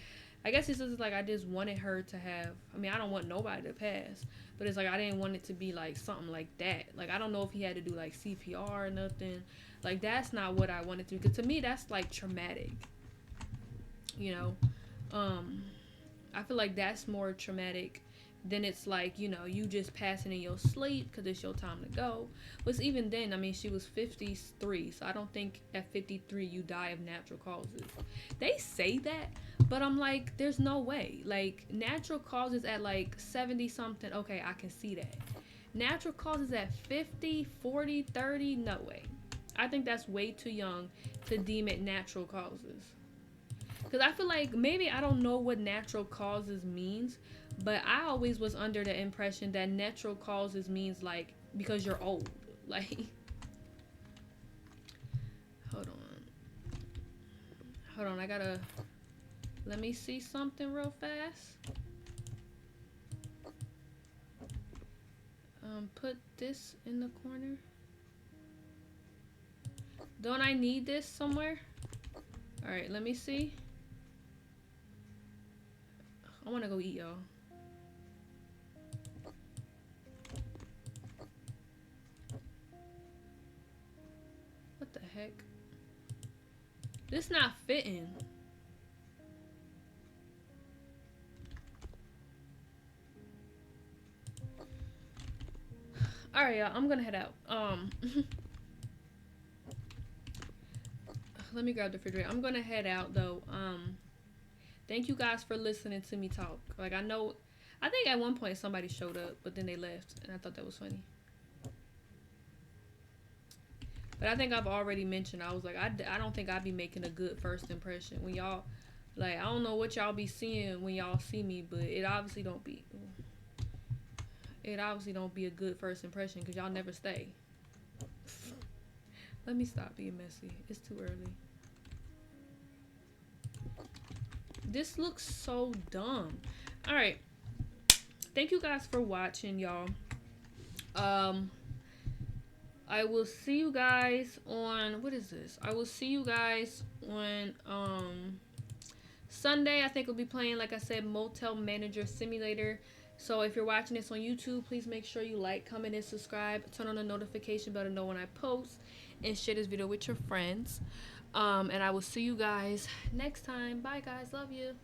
I guess it's just like I just wanted her to have. I mean, I don't want nobody to pass, but it's like I didn't want it to be like something like that. Like, I don't know if he had to do like CPR or nothing. Like, that's not what I wanted to. Because to me, that's like traumatic. I feel like that's more traumatic than it's like, you just passing in your sleep because it's your time to go. But even then, I mean, she was 53, so I don't think at 53 you die of natural causes. They say that, but I'm like, there's no way. Like, natural causes at like 70 something, okay, I can see that. Natural causes at 50, 40, 30, no way. I think that's way too young to deem it natural causes. Because I feel like maybe I don't know what natural causes means, but I always was under the impression that natural causes means like because you're old. Like, hold on, let me see something real fast. Put this in the corner. Don't I need this somewhere? All right, let me see. I want to go eat, y'all. What the heck? This not fitting. Alright, y'all. I'm gonna head out. Let me grab the refrigerator. I'm gonna head out, though. Thank you guys for listening to me talk. Like, I think at one point somebody showed up, but then they left, and I thought that was funny. But I think I've already mentioned, I was like, I don't think I'd be making a good first impression. When y'all, like, I don't know what y'all be seeing when y'all see me, but it obviously don't be a good first impression, because y'all never stay. Let me stop being messy. It's too early. This looks so dumb. Alright. Thank you guys for watching, y'all. I will see you guys on, what is this? I will see you guys on Sunday. I think we'll be playing, like I said, Motel Manager Simulator. So if you're watching this on YouTube, please make sure you like, comment, and subscribe. Turn on the notification bell to know when I post, and share this video with your friends. And I will see you guys next time. Bye, guys. Love you.